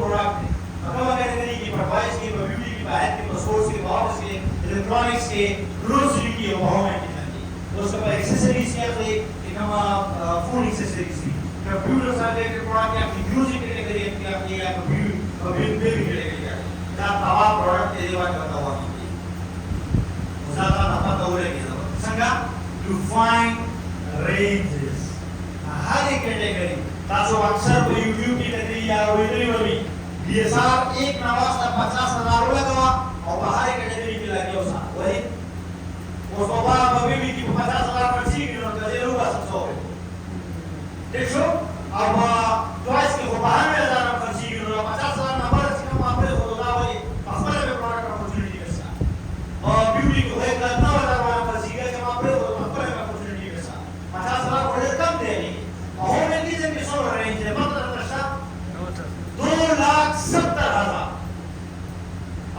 प्रोडक्ट है अगर कैटेगरी की परवाइज की ब्यूटी की बाहर की सोर्स की ऑफिस के इलेक्ट्रॉनिक्स के ग्रोसरी की गवर्नमेंट की तो उसके बाद एक्सेसरीज क्या थे हम फूड एक्सेसरीज थी कंप्यूटर से रिलेटेड प्रोडक्ट या म्यूजिक कैटेगरी की आपकी या कंप्यूटर बेबी कैटेगरी का तवा प्रोडक्ट के लिए करता हुआ उसाता नफा दौरे के संगा टू फाइंड रेंजेस हर एक कैटेगरी तासो अक्सर वो यूट्यूब की कैटेगरी या वीडियो में बीएसआर एक नवाज का 50,000 लगा और बाहर कैटेगरी की लगी उसा वही उस बाबा बेबी की 50,000 पर सी की नोट दे लूंगा 700 देखो अब चॉइस के बाहर में 1000 पर सी की नोट 50,000 नंबर से कम आप ले तो ना वही एक करना वाला वाला फसीगा जब आप रे अपने अपॉर्चुनिटी के साथ 50,000 बड़े कम देने और में किसी के सो रेंज है मतलब नशा 2,70,000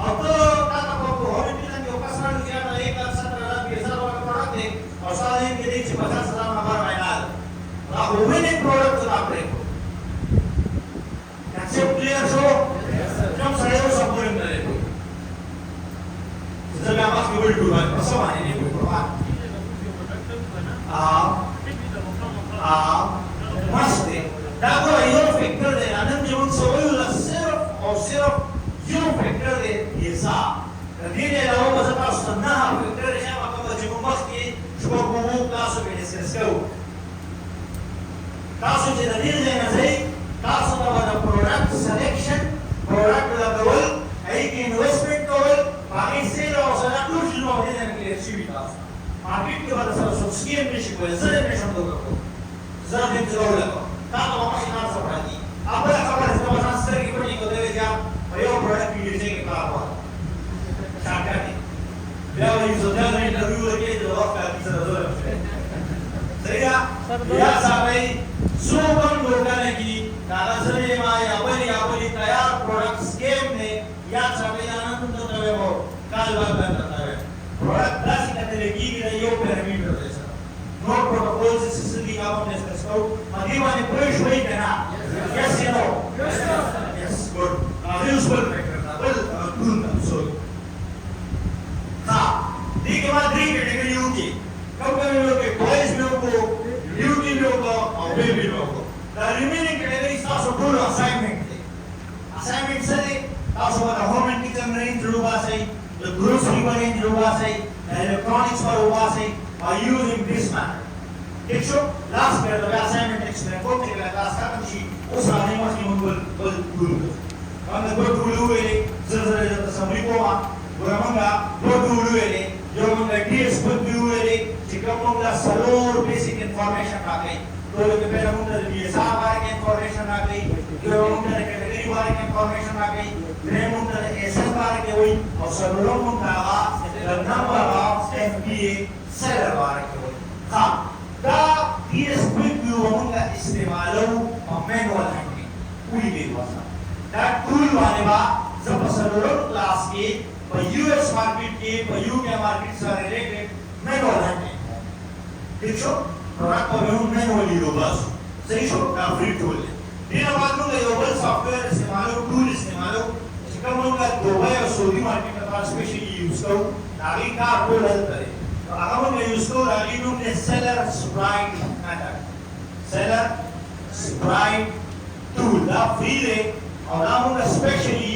अब तो का को होने की जो कसरा किया ना 1,70,000 20,000 वाला प्रोडक्ट है और साल के लिए 50,000 नंबर महीना ना होवे ने प्रोडक्ट ना आपरे कंसेप्ट क्लियर सो हम सारे सब बोल रहे हैं जब आप केवल डूबा पसवाने नहीं कोई प्रभाव मस्त है दाखो यो फैक्टर दे आनंद जीवन सोयला सिर्फ यो फैक्टर दे ये सा धीरे लाओ बस आप सुनना फैक्टर है आपका जीवन मस्त की शुभ गुमो क्लास में डिस्कस करो क्लास में धीरे धीरे ना सही क्लास में वाला प्रोडक्ट सिलेक्शन प्रोडक्ट लेवल एक इन्वेस्टमेंट लेवल बाकी सेल और सदा कुछ लो है ना कि एक्टिविटी मार्केट के बाद सब स्कीम में शिकवे जरे में शब्दों को जरा दिन जरूर लगो ताकि वहां से ना सपराती आप बड़ा खबर है तो वहां से की पड़ी को देवे जा भयो प्रोडक्ट की यूजिंग के काम हुआ शाका की या यूजर ने इंटरव्यू लेके जो ऑफ का की जरूर है सही है या साबै सुबन लोकांना की नाराजरी माय आपली तयार प्रोडक्ट स्कीम ने या साबै आनंद तो तवे हो काल बात करता है प्रोडक्ट क्लासिक करते की यो पिरामिड है सर नोट प्रोटोकॉल्स सिस्टम का हमने डिस्कस करो मदीवाने पुश हुई कहना yes you know yes good useful factor double tool so हां ठीक है बाद 3 कैटेगरी होगी कब कभी लोग के बॉयज लोग को ब्यूटी लोग को और बेबी लोग को the remaining category also do assignment से also the home and kitchen range होगा सही the grocery range होगा सही the electronics पर होगा सही are using this manner ठीक है last year the assignment explain को के क्लास का कुछ उस आने में की बोल हम तो टूलू है जरा समरी को बुरामंगा दो टूलू है जो हम डीएस बुक व्यू है चिकमंगा सलोर बेसिक इंफॉर्मेशन आ गई तो लोग पहले हम ये सारा बारे की इंफॉर्मेशन आ गई जो हम कैटेगरी बारे की इंफॉर्मेशन आ गई फिर हम एसएस बारे के हुई और सलोर हम का नंबर ऑफ एफबीए सेलर बारे के हुई हां दा डीएस बुक व्यू हम का इस्तेमाल और मैनुअल है पूरी भी वाला दा टूल वाले बा जब सलोर क्लास के यूएस मार्केट के यूके मार्केट से रिलेटेड मैनुअल है ठीक है प्रोडक्ट को हम मैनुअली रोबस सही शो का फ्री टूल है दिन बाद में ये ओवर सॉफ्टवेयर इस्तेमाल टूल इस्तेमाल इसका हम लोग दुबई और सऊदी मार्केट का स्पेशली यूज करो नारी का आपको हेल्प करे तो अगर हम यूज करो नारी नो ने सेलर स्प्राइट टूल दा फ्री है और हम स्पेशली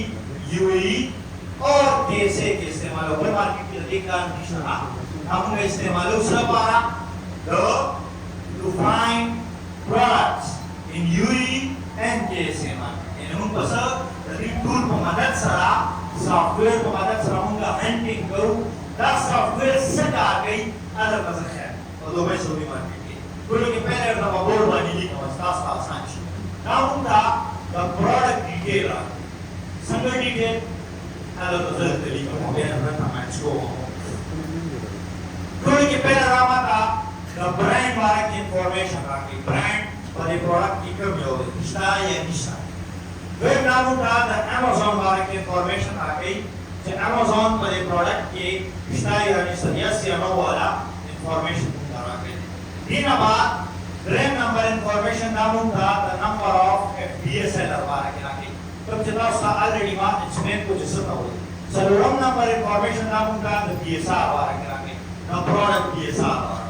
यूएई और देशे के इस्तेमाल ओवर मार्केट के देखा निशान हम इस्तेमाल उसका पारा to find products in UAE and KSA market. And हम बस the tool को मदद सरा सॉफ्टवेयर को मदद सरा उनका हंटिंग करो that सॉफ्टवेयर सेट आ गई अलग बस है और दुबई सऊदी मार्केट की तो लोग पहले तो बोर्ड वाली लिखा हुआ स्टाफ आसान है ना उनका the product detail संगठन डिटेल अलग अलग लिखा हुआ है ना मैच को तो लोग पहले रामा था the brand बारे की इंफॉर्मेशन आती ब्रांड और ये प्रोडक्ट की कम हो गई निशा या निशा वेब नाम उठा the Amazon बारे की इंफॉर्मेशन आ गई जो Amazon पर ये प्रोडक्ट की निशा या निशा यस या नो वाला इंफॉर्मेशन उठा गई दिन बाद ब्रांड नंबर इंफॉर्मेशन नाम उठा the number of FBA seller बारे की आ गई तब जितना उसका ऑलरेडी बात इसमें कुछ इसका हो सलोरम नंबर इंफॉर्मेशन नाम उठा the BSR बारे की आ गई the product BSR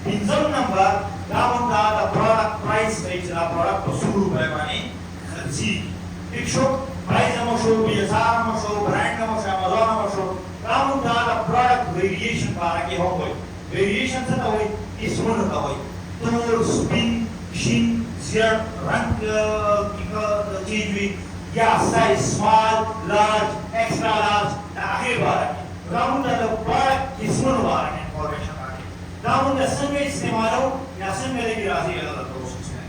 engine number नाम का the product price range the product को शुरू है माने खर्ची ठीक शो प्राइस हम शो बीएसआर हम शो ब्रांड हम शो अमेज़न हम शो नाम का द प्रोडक्ट वेरिएशन बारे के हो गई वेरिएशन से तो हुई इसमें का हुई तो स्पिन शिन जेड रंग चीज भी या size small large extra large आखिर बारे नाम का द प्रोडक्ट इसमें बारे इंफॉर्मेशन नाम का संगे इस्तेमालो या संगे लेके राजी अलग प्रोसेस है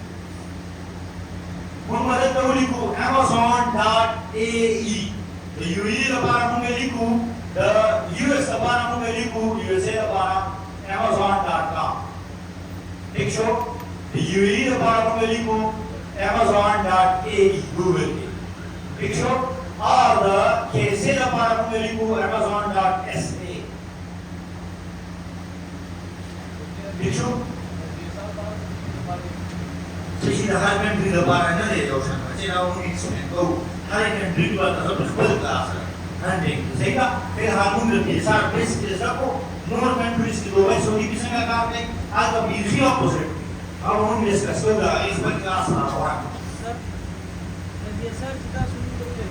हम मदद तो लिखो amazon.ae the UAE लबार हम लिखो the US लबार हम लिखो ٹھیک شو UAE لپاره موږ لیکو amazon.ae Google کې ٹھیک شو او د KSA لپاره موږ لیکو amazon.sa ٹھیک شو چې د هر کنټري لپاره نه دی یو شان چې دا موږ ایکسپلین کوو هر کنټري لپاره خپل کلاس هندینګ ځکه په هغه موږ د سار بیس کې ځکو نور کنټریز کې دوه سعودي کې څنګه کار کوي هغه بیخي اپوزیټ او موږ ډیسکس کوو دا ایس په کلاس روان دي سر چې تاسو موږ ته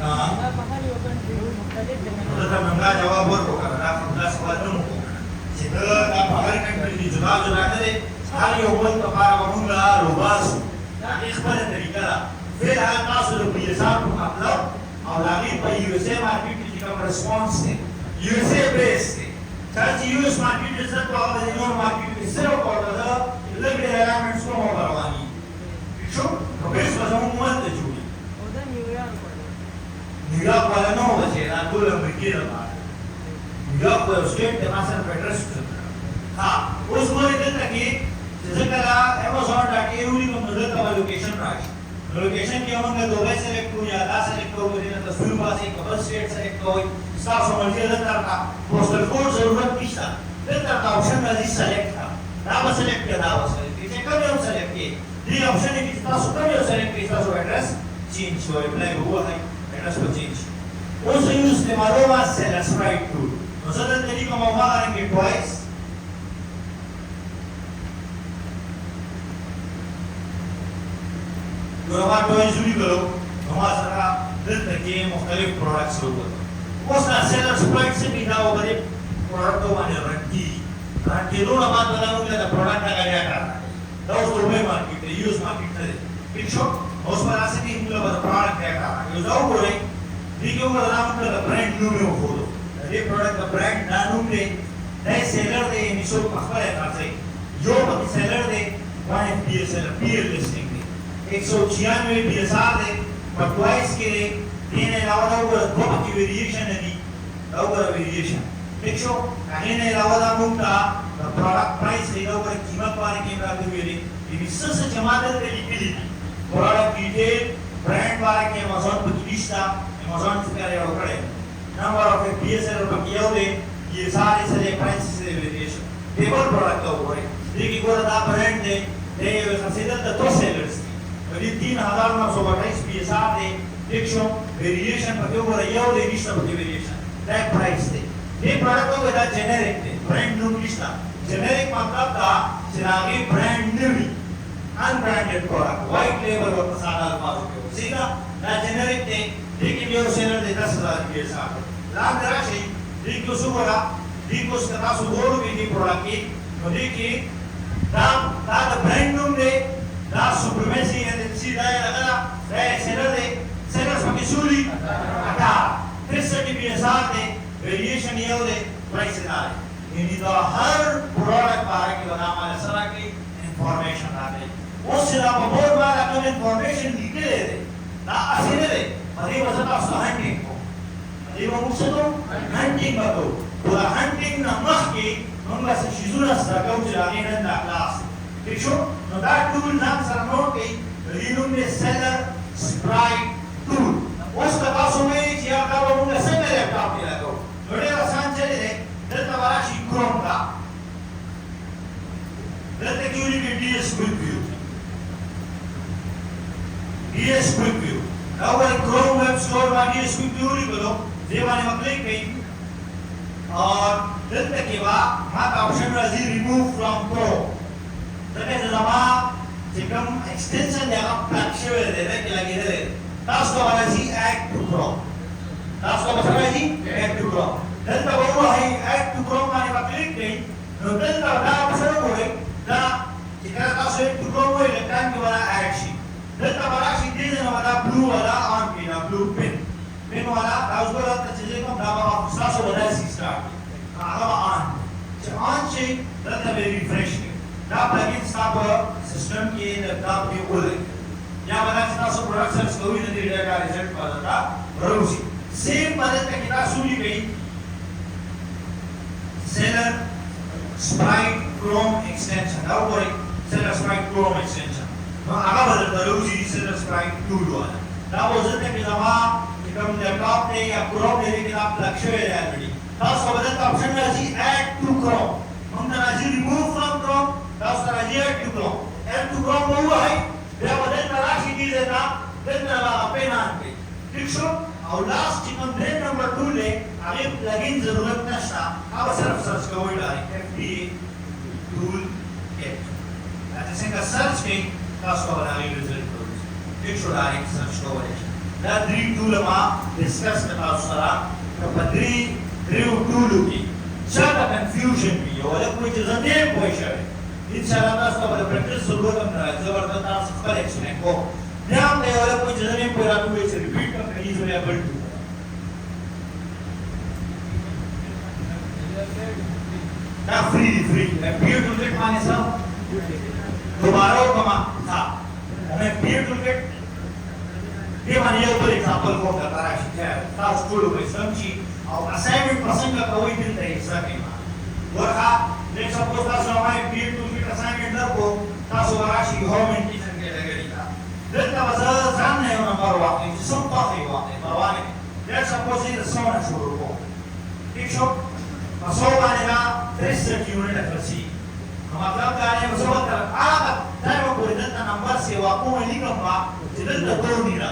وایي دا په هر یو کنټري مختلف دي دا موږ جواب ورکړو دا خلاص سوال نو چې دا په هر کنټري کې جدا جدا نه دي هر یو بل لپاره موږ روباسو دا خپل طریقه ده فعل هغه تاسو د پیسار په مطلب او هغه په USA مارکیټ کې کوم ریسپانس دی USA بیس دی چې US مارکیټ یې څه په هغه د نور مارکیټ کې سره کوله لګي ایلیمنټس کومه رواني شو نو بیس په زموږ مونږ ته جوړي او دا نیویارک ولا نو چې دا ټول امریکای راځي نیویارک یو سټیټ د ماسر فدرس ها اوس موږ دلته کې ځکه amazon.ae کوم دلته لوکیشن راشي لوکیشن کې موږ دوه سلیکټ کوو یا دا سلیکټ کوو چې تاسو په باسي کوم سټیټ سلیکټ کوئ تاسو مرګ دلته پوسټل کوډ ضرورت نشته دلته آپشن راځي سلیکټ دا به سلیکټ کړه دا به سلیکټ چې کوم یو سلیکټ کې دې آپشن کې تاسو کوم یو سلیکټ کې تاسو ایډرس چینج کوئ بلای هو هاي ایډرس کو چینج اوس یو استعمالو ما سیلس رائټ ټول نو زه دلته لیکم او ما غواړم کې ټوایس نو ما ټوایس ولیکلو نو ما سره دلته کې مختلف پروډکټس وګورم اوس دا سیلس رائټ څه دی دا وګورئ پروډکټ باندې رنګي راکېدو نه بعد دا موږ د پروډکټ هغه یا کار دا اوس دوی مارکیټ دی یوز مارکیټ دی ٹھیک شو اوس پر اساس کې موږ د پروډکټ یا کار یو دا وګورئ دې کې موږ دا موږ د برانډ نوم یو وګورو دې پروډکټ د برانډ دا نوم دی دا سیلر دی نشو په خپل راځي یو په سیلر دی باندې پی ایل لیسټینګ دی 196 PSR دی په ټوایس کې دی دې نه علاوه دا وګورئ دوه کې ویریشن دی دا وګورئ ویریشن ٹھیک شو هغه نه علاوه دا موږ ته د پروډکټ پرایس دی دا ور قیمت باندې کې راځي ویلي دې څه جمع ده لیکلي پروډکټ ډیټیل برانډ باندې کې Amazon په کلیستا Amazon څخه یو کړی نمبر اف PSL په یو دی یہ سارے سره پرایس سره ویریشن ټیبل پروډکټ وګورئ دې کې ګور دا برانډ دی دې خاصیت د تو سیلرز دې 3928 PSR دی ٹھیک شو ویریشن په یو یو دی نشته په ویریشن دا پرایس دی دې پروډکټ دا جنریک دی برانډ نوم نشته جنریک مطلب دا چې هغه برانډ نه وي ان برانډډ پروډکټ وایټ لیبل او ساده الفاظ کې سیدا دا جنریک دی دې کې یو سیلر دی 10000 PSR لاندې راشي دې کو سوورا دې کو ستاسو سوورو کې دې پروډکټ کې نو دې کې دا د برانډ نوم دی دا سپرمیسی ان سی دا هغه دا سیلر دی سیلر څنګه شولي اټا 330 PSR دی ویریشن یو دی پرایس دی یعنی دا هر پروډکټ باندې کې ودا مال سره کې انفارمیشن راغلی اوس دا په بورډ باندې کوم انفارمیشن لیکل دی دا اصل دی باندې وځه تاسو هانټینګ کو دې موږ څه کوو هانټینګ وکړو دا هانټینګ نه مخکې موږ څه شیزونه سره کوو چې هغه نن د کلاس ٹھیک شو نو دا ټول نام سره نوٹ کړئ رینوم دی سیلر سپرایټ ټول اوس تاسو مې چې هغه موږ څنګه لیپټاپ کې لګو ډېر آسان چلی دی دلته وراشي کروم ته دلته کې ولیکئ DS Quick View DS Quick View دا وایي کروم ویب سټور باندې DS Quick View ولیکلو دې باندې کلیک کړئ اور دلته کې ما ته آپشن راځي ریموو فرام کروم دغه زما چې کوم ایکسټنشن دی هغه پلاک شوی دی دا کې لګېدلی دی تاسو ته راځي اډ ټو کروم تاسو ته راځي اډ ټو کروم دلته وایي اډ ټو کروم باندې کلیک کړئ نو دلته دا آپشن وګورئ دا چې کله تاسو اډ ټو کروم وایي لکه کې ولا اډ شي دلته راشي دې نه ولا بلو ولا آن کې دا بلو پن والا دا اوس ګورئ چې کوم دا تاسو ولا سي سٹارټ هغه آن چې آن شي دلته به ریفریش دا پلګین تاسو سیستم کې دا په وله یا باندې تاسو پروډکټ سرچ کوئ نو دې ډیټا ریزلټ پاتہ راوځي سیم باندې کې تاسو لیکئ سیلر سپرایټ کروم ایکسټنشن دا وګورئ Celestite Chrome extension. Aga badal taluji Celestite tool wala. Da wazan ne kizama ikam laptop ne ya Chrome ne lekin aap lakshay hai already. Das badal ka option raji add to Chrome. Humna raji remove from Chrome. Das raji add to Chrome. Add to Chrome hua hai. Da badal ka rashi di deta. Then pena pe. ठीक शो और last complaint number 2 ले आगे प्लगइन जरूरत नशा अब सिर्फ सर्च करो direct FD tool kit जैसे का सर्च के कास्ट को बनाने रिजल्ट करो ठीक शो डायरेक्ट सर्च करो दा 3 टूल मा डिस्कस करता उसरा तो पदरी ड्रीव टूल की ज्यादा कंफ्यूजन भी हो वाला कोई चीज नहीं कोई शय इंशाल्लाह कास्ट को प्रैक्टिस जरूरत है जबरदस्त आप कर एक्सप्लेन को ध्यान दे वाला कोई चीज नहीं पूरा टू इसे रिपीट कर इजीली एबल टू ना फ्री पीयर टू गेट माने सब दोबारा कमा था हमें पीयर टू गेट ये माने ये ऊपर एग्जांपल को करता है शिक्षा था स्कूल में समझी और असाइनमेंट प्रसंग का कोई दिन नहीं सके वो था लेकिन सपोज था हमारे पीयर टू गेट असाइनमेंट दर को था सो राशि गवर्नमेंट की संख्या लगेगी था Detta var så sanne och en barwaqti som tafi waqti barwani det suppose det såna shuru ko tikshop masoba ne na research unit afsi मतलब का है masoba ka aga dai ko detta number se wa ko ni kam ba detta to ni ra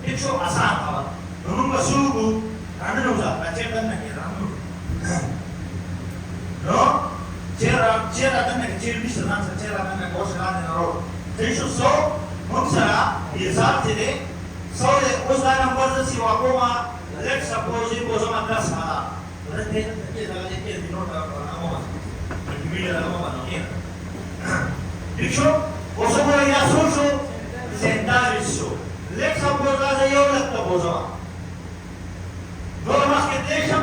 tikshop asan ka runung masubu anu za achetan na ke ramu no chera tan na chera bi sanan chera tan na ko sanan na ro tikshop so Mumsara izat de so de usa number se wakoma let's suppose it was on 10 hala rete ke daga ke dinot amo video la amo no dicho oso ko ya soso sentar isso let's suppose as yo लगता bozo दो मास के देशम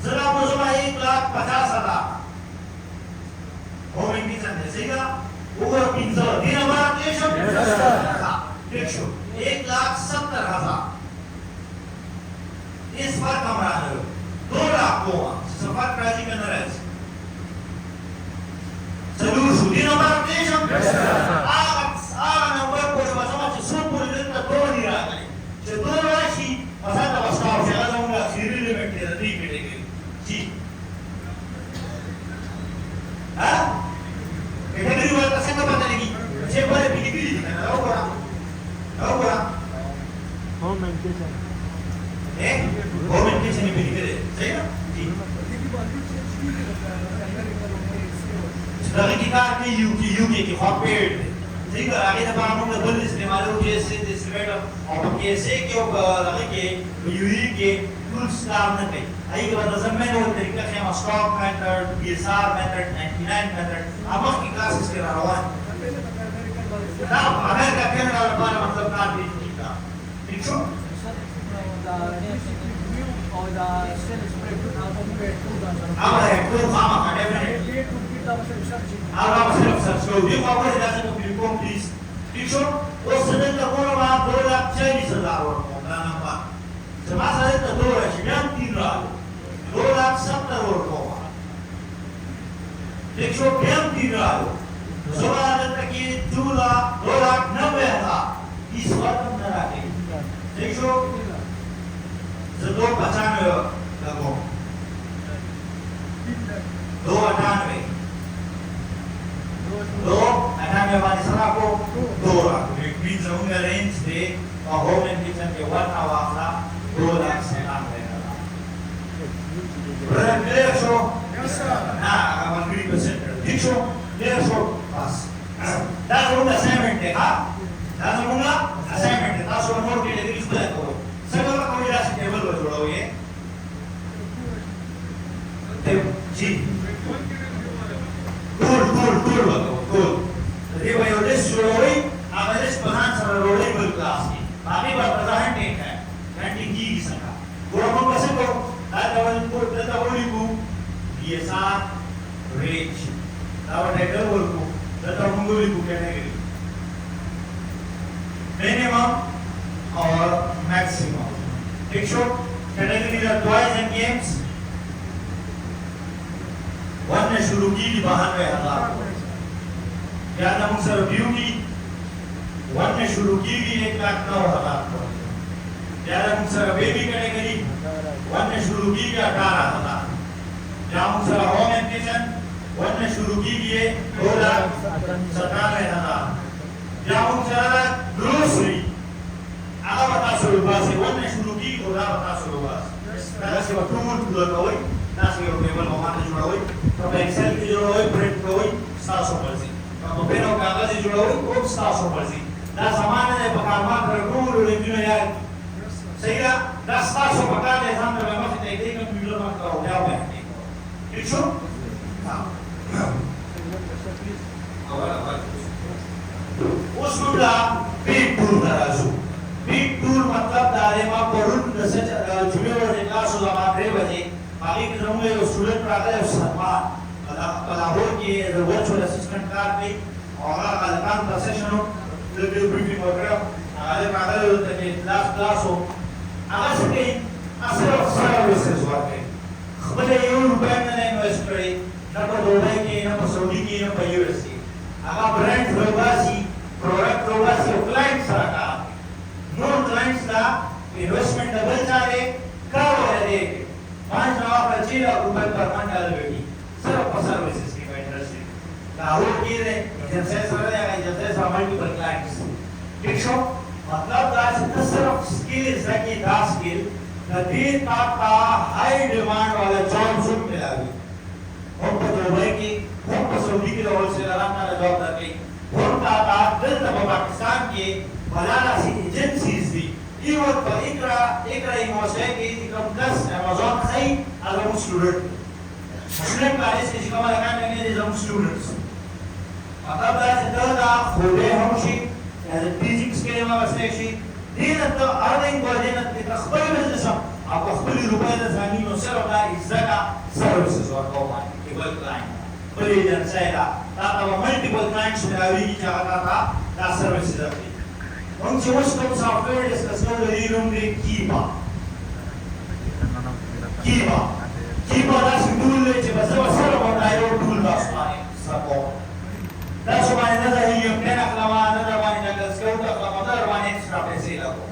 जरा bozo ma 1,50,000 हो में किसान देगा ऊपर 300 दिन हमारा देश देखो 1,70,000 इस बार कमरा है 2 लाख को सफर प्राजी का नरेश सलूशन दिन हमारा देश नंबर को समाज सुपर दिन का 2 नहीं रहा जो 2 राशि पसंद अवस्था से जाऊंगा सीरियल में दी मिलेगी जी हां कैटेगरी वाला कैसे पता लगी जे बड़े बिगड़ी दिखा आओ होम एजुकेशन होम एजुकेशन भी बिगड़े सही ना जी लगे कि का के यूके की हॉपेड ठीक है आगे तक हम लोग बोल इस्तेमाल हो जैसे दिस रेट ऑफ कैसे क्यों लगे कि यूई के टूल्स काम न कई आई के बाद जब मैंने वो तरीका से हम स्टॉक मेथड बीएसआर मेथड 99 मेथड अब की क्लासेस के रहा हुआ ना अमेरिका कनाडा वाला मतलब का भी ठीक था ठीक है और द सेल स्प्रेड 2000 अब है तो मामा का डेफिनेटली अब सर्च करो देखो आप इधर से क्लिक प्लीज ठीक है वो सदन का कोण बात 2,40,000 होगा नंबर जमा सारे तो 2 रशियन 3 लाख 2,70,000 होगा देखो क्या 3 लाख सोलह तक की 2,90,000 इस वक्त में रखे देखो जो 95 लगो 2,98 वाली सरा को 2 लाख एक मीन्स होंगे रेंज दे और होम एंड किचन के 1 आवाज़ 2,97,000 Clear show? Yes sir. I'm agree percent. Big show? Clear show? Pass. That's what the assignment है हाँ? That's what the assignment है. That's what more category is there करो. सब लोग कोई राशि टेबल पर जोड़ो ये. जी. Cool. ये भाई वो लिस्ट जोड़ो ही. आप लिस्ट बनाना सर रोड़े बिल क्लास की. बाकी बात प्रधान टेक है. कैंटीन की किसका? वो हम कैसे करो? Data woliku BSR range. Dawa data woliku data woliku category. Minimum or maximum. Take show categories are toys and games. One ने शुरू की 92,000 یا د موږ سره بیوټي ون نه شروع کیږي 1,09,000 پورې. یا د موږ سره بیبي کټګري ون نه شروع کیږي 18,000. یا موږ سره ہوم اینڈ کچن ون نه شروع کیږي 2,97,000. یا موږ سره ګروسري هغه به تاسو وباسئ ون نه شروع کیږي او دا به تاسو وباسئ. داسې به ټول ټول کوئ، داسې یو ټیبل به ماته جوړوئ، په ایکسل کې جوړوئ، پرنټ کوئ، ستاسو مرضي. په پین او کاغذ یې جوړوئ او ستاسو مرضي. دا زمان نه دی په کار ما سره ټول رنګونه یاد دي. صحیح ده؟ دا ستاسو په کار دی، ځان ته به مخې ته یې کمپیوټر مخ ته راوړئ او بیا ٹھیک شو؟ اوس موږ بیگ ټول ته راځو. بیگ ټول مطلب دا دی ما پرون د جمعې ورځې کلاسو زما 3 بجې هغې کې زموږ یو سټوډنټ راغلی او سلمان په لاهور کې د ورچوال اسسټنټ کار کوي او هغه هلکانو ته سیشن و زه بیا بریفینګ ورکړم. هغه راغلی و ته چې کلاس و هغه څه کوي صرف سروسز ورکوي. خپله یو روپۍ نه ده انویسټ کړې نه په دوبۍ کې نه په سعودي کې نه په یو ایس کې. هغه برانډ راوباسي پروډکټ راوباسي او کلاینټ سره کار کوي. نور کلاینټس ته انویسټمنټ ډبل چارې کار ولري 5,50,000 روپۍ پر منډ ډالر صرف په سروسز کې په انډسټري لاهور کې دی ایجنسۍ سره دی هغه ایجنسۍ سره ملټیپل کلاینټس. ٹھیک شو؟ مطلب دا چې ته صرف سکل زده کړې دا سکل د دې تا ته هائی ډیمانډ والا جابز هم ملاوي. هم په دوبۍ کې هم په سعودي کې د هولسیلرانو نه جاب درکوي. هم تا ته دلته په پاکستان کې بلا داسې ایجنسیز دي. ایون په اقرا یونیورسټۍ کې چې کوم کس امازون ښایي هغه زموږ سټوډنټ دی. مسلم کالج کې چې کوم هلکان ټاکلي دي زموږ سټوډنټس. مطلب دا چې ته دا خوبۍ هم شي یا د ټیچینګ سکل هم اخیستی شي. دې نه ته ارنینګ ورځې نه ته خپل بزنس هم او په خپلې روپۍ نه ځاني نو صرف دا زده کړه سروسز ورکوو باندې ټیبل کلاینټ بل ایجنسۍ ده تا ته به ملټیپل کلاینټس ملاوېږي چې هغه تا ته دا سروسز اخلي. موږ چې اوس کوم سافټویر ډسکس کوو د دې نوم دی کیبا. داسې ټول دی چې به زه به صرف ورته یو ټول تاسو باندې زده کوم. تاسو باندې نه زه هیلیم 10 اخلمه نه در باندې جنګل سکاوټ اخلمه نه در باندې ایکسټرا پیسې لګوم.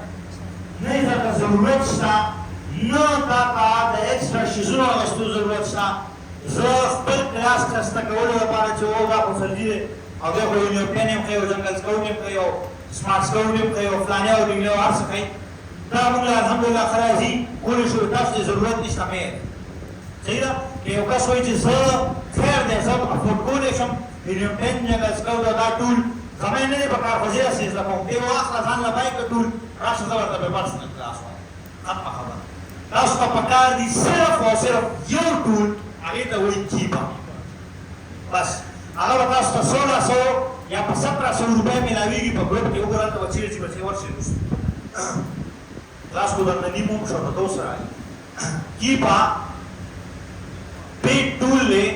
نه یې درته ضرورت شته نه تا ته د ایکسټرا شیزونو اخیستو ضرورت شته. زه خپل کلاس خسته کولو لپاره چې و دا خو فرضي دی او دی خو هیلیم 10 هم ښایي او جنګل سکاوټ هم ښایي او سمارټ سکاوټ هم ښایي او فلانې او ډنګلې او هر څه ښایي. دا موږ الحمدلله ښه راځي کولی شو. تاسو ته ضرورت نشته مې صحیح ده که یو کس وایي چې زه خیر دی زه افورډ کولی شم هیلیم 10 جنګل سکاوټ او دا ټول زما یې نه دی په کار خو زه یې هسې زده کوم. دې واخله ځان له بایکه ټول راشه زه ورته به پرسنل کلاس وایم. ختمه خبره. تاسو ته په کار دي صرف او صرف یو ټول هغې ته وایي کیبا. بس هغه به تاسو ته 1600 یا په 1700 روپۍ ملاوېږي په ګروپ کې وګورئ ته به چیرې چې بچې ورشئ وروسته کلاس خو درته نیم هم شو نو ته اوس راغلي. کیبا بیگ ټول دی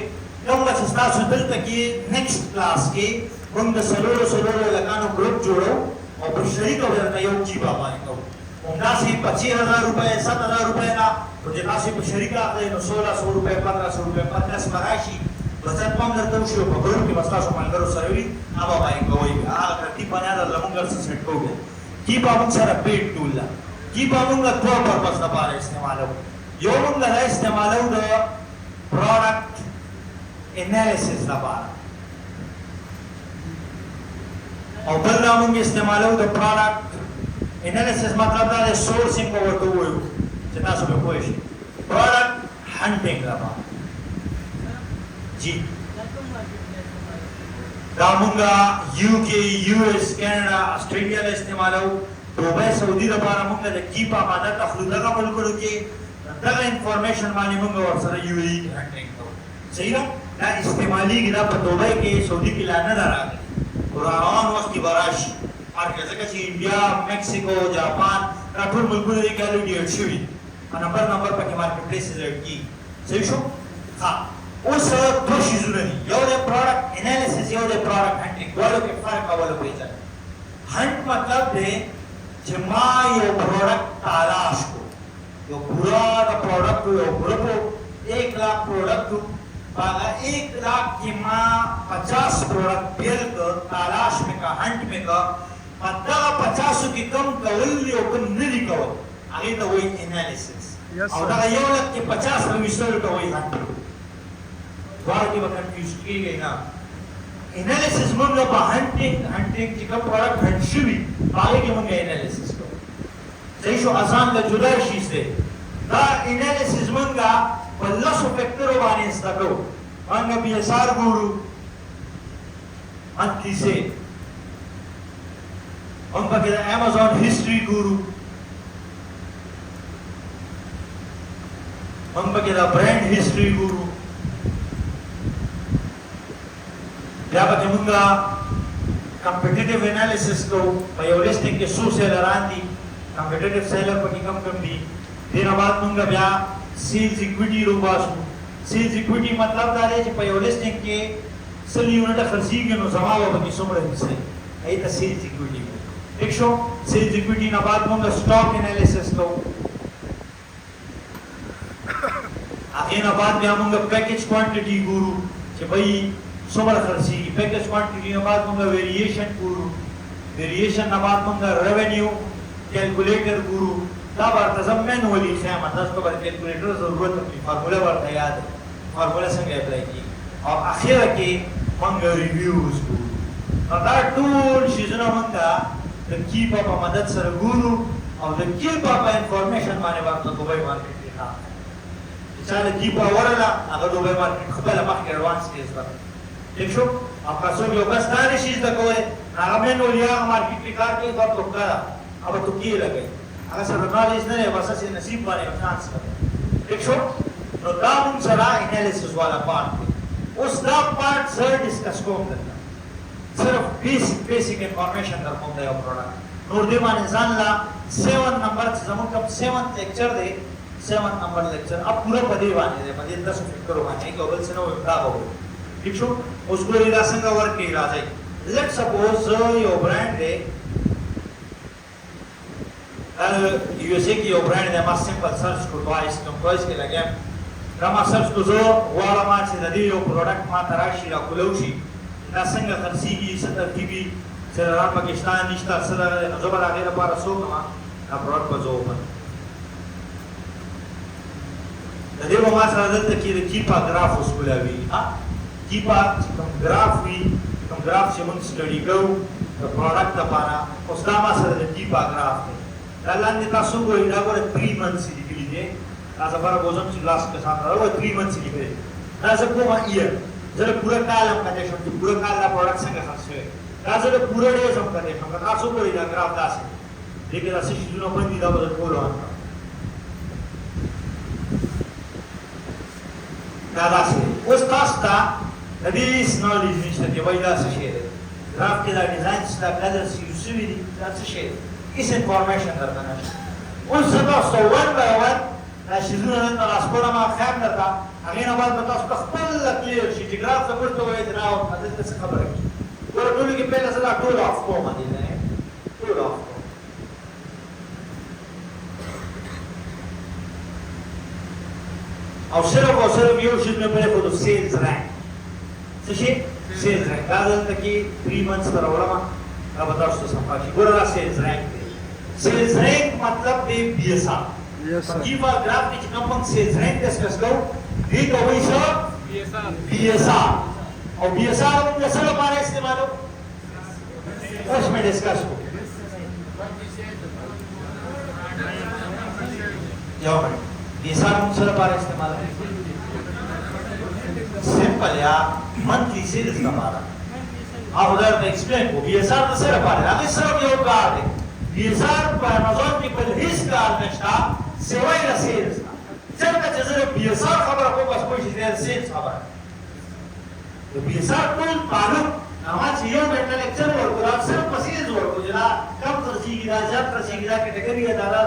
کوم چې ستاسو دلته کې نیکسټ کلاس کې موږ د څلورو هلکانو ګروپ جوړو او په شریکه به درته یو کیبا باندې کوو. همداسې 25,000 روپۍ 7,000 روپۍ نه خو چې تاسو په شریکه اخلئ نو 1,600 روپۍ 1,500 روپۍ 15 به راشي. بچت به هم درته وشي او په ګروپ کې به ستاسو ملګرو سره وي هغه باندې کوئ. هغه ترتیب باندې درله موږ هر څه سیټ کوو. کیبا موږ سره بیگ ټول ده. کیبا موږ دوه پرپز لپاره استعمالوو. یو موږ دا استعمالوو د پروډکټ انالیسس لپاره او بل دا موږ استعمالوو د پروډکټ انالیسس مطلب دا دی سورسینګ به ورته ووایو چې تاسو به پوه شئ. پروډکټ هنټینګ لپاره جی دا موږ یو کې یو ایس کینیډا اسټریلیا له استعمالوو. دوبۍ سعودي لپاره موږ د کیبا ماده اخلو. دغه ملکونو کې دغه انفارمیشن باندې موږ ورسره یو ای کې هنټینګ کوو. صحیح ده؟ دا استعمالیږي دا په دوبۍ کې سعودي کې لا نه ده راغلې خو را روان وخت کې به راشي هر کې ځکه چې انډیا میکسیکو جاپان دا ټول ملکونه دي کې الریډي ایډ شوي په نمبر پکې مارکیټ پلیسز ایډ کېږي. صحیح شو؟ ښه اوس دوه شیزونه دي یو دی پروډکټ انالیسس یو دی پروډکټ هنټینګ. دواړو کې فرق اول وپېژنئ. هنټ مطلب دی چې ما یو پروډکټ تلاش کړو. یو پورا د پروډکټ یو ګروپ 1 लाख پروډکټ बागा 1,00,000 की माँ 50 प्रोडक्ट बेल कर तलाश में का हंट में का पता 50 की कम कवली ओपन नहीं कवर आगे तो वही एनालिसिस और ना ये वाला कि 50 मिस्टर का वही हंट बार की वक्त कंफ्यूज की गई ना एनालिसिस मंगा बा हंटिंग की कम प्रोडक्ट हंट शुभी आगे की मंगा एनालिसिस को सही शो आसान का जुदा चीज है दा एनालिसिस मंगा बल्ला सो फैक्टर वाने स्टको मंगा बीएसआर गुरु मंथली से मंगा के Amazon हिस्ट्री गुरु मंगा के ब्रांड हिस्ट्री गुरु या बच्चे मंगा competitive analysis को बायोलिस्टिक के सो सेलर आंधी competitive seller पर की कम दी दिन बाद मंगा ब्या सेल्स इक्विटी रोबासु सेल्स इक्विटी मतलब दारे कि बायोलिस्टिक के सली यूनिट खर्ची के नो जमावा बकी सोमरे हिस्से ऐ त सेल्स इक्विटी एक शो सेल्स इक्विटी ना बाद मंगा स्टॉक एनालिसिस को आगे ना बाद ब्या मंगा पैकेज क्वांटिटी गुरु कि भाई सोमरे खर्ची की पैकेज क्वांटिटी ना बाद मंगा वेरिएशन गुरु वेरिएशन ना बाद मंगा रेवेन्यू कैलकुलेटर गुरु तब अर्तज़म मैनुअली से मतलब को कैलकुलेटर जरूरत होती फार्मूला वर्ता याद फार्मूला संग अप्लाई की और आखिर के मंगा रिव्यूज गुरु और दा टूल चीज़ों मंगा द कीप अप मदद सर गुरु और द कीप अप इंफॉर्मेशन माने वक्त दुबई मार्केट की था इचाले कीप अवरला अगर दुबई मार्केट खबला मार्केट एडवांस केस पर देखो आपका सो जो बस तारी चीज़ तक होए नागमेन ओलिया मार्केट की कार के बात तो करा अब तो की लगे अगर सर नॉलेज नहीं है बस ऐसे नसीब वाले चांस कर देखो तो दाम सरा एनालिसिस वाला पार्ट उस दा पार्ट सर डिस्कस को करना सिर्फ बेसिक इंफॉर्मेशन कर पाऊंगा ये प्रोडक्ट नूरदीमान इंसान ला 7 नंबर से जमून कब 7th लेक्चर दे 7 नंबर लेक्चर अब पूरा पदे वाने दे पदे 10 करो वाने के ओबल से नो इम्ता हो देखो उसको इला संग वर्क के इला जाए लेट्स सपोज योर ब्रांड है यूएसए की यो ब्रांड है मास सिंपल सर्च को ट्वाइस के लगे रमा सर्च को जो वाला मा से ददी यो प्रोडक्ट मा तराशी रा कुलौशी ना संग खर्ची की सदर टीवी सदर पाकिस्तान निश्ता सदर जबर आगे पारा सो कमा ना प्रोडक्ट को जो बन ददी वो मा सदर की कीपा ग्राफ उसको लावी हां कीपा ग्राफ से मन स्टडी करो तो प्रोडक्ट पारा उस दामा सदर कीपा ग्राफ दालान ने तासु को इधर को 3 months लिखी लीजिए ताजा बारा बोझम से लास्ट के साथ रहा वो 3 months लिखे ताजा को मा ईयर जरा पूरा काल हम करते हैं तो पूरा काल ला प्रोडक्ट से खर्च है ताजा तो पूरा डेज हम करते हैं तो तासु को इधर ग्राफ दास लेकिन ऐसे चीजों पर नहीं दाबो तो बोलो दादा से उस तास्ता दिस नॉलेज नहीं है वही दास शेयर ग्राफ के दा डिजाइन दा कलर्स यूसिबिलिटी दास शेयर इस इंफॉर्मेशन करता है उस सब तो वन बाय वन शिजुना ने रास्कोला मा खैम करता अगेन आवाज बता उसका फुल क्लियर शीट ग्राफ से कुछ तो है जनाब मदद से खबर है और टूल के पहले से टूल ऑफ को मदद है टूल ऑफ और सिर्फ ये शीट में पहले photo sales rank sales rank गाजल तक की 3 months पर ओला अब बताओ तो संपाशी पूरा सेल्स रैंक सेल्स रैंक मतलब पे BSR yes sir keeper graph की कंपनी सेल्स रैंक डिस्कस करो ये तो वही सब बीएसआर और बीएसआर हम कैसे हमारे इस्तेमाल हो उसमें डिस्कस हो जाओ बीएसआर हम सर हमारे इस्तेमाल सिंपल या मंथली सेल्स हमारा आप उधर एक्सप्लेन को बीएसआर तो सर हमारे आगे सब योग कार्ड है बीएसआर पर Amazon की पर हिस्स कार्ड में स्टाफ सेवाई ला सेल्स जब तक जैसे बीएसआर खबर को बस कोई चीज़ सेल्स खबर तो बीएसआर टूल मालूम हमारे यो में लेक्चर वर्क को सिर्फ मशीन वर्क को जना कम तरसी की दा जब तरसी की दा कैटेगरी है दादा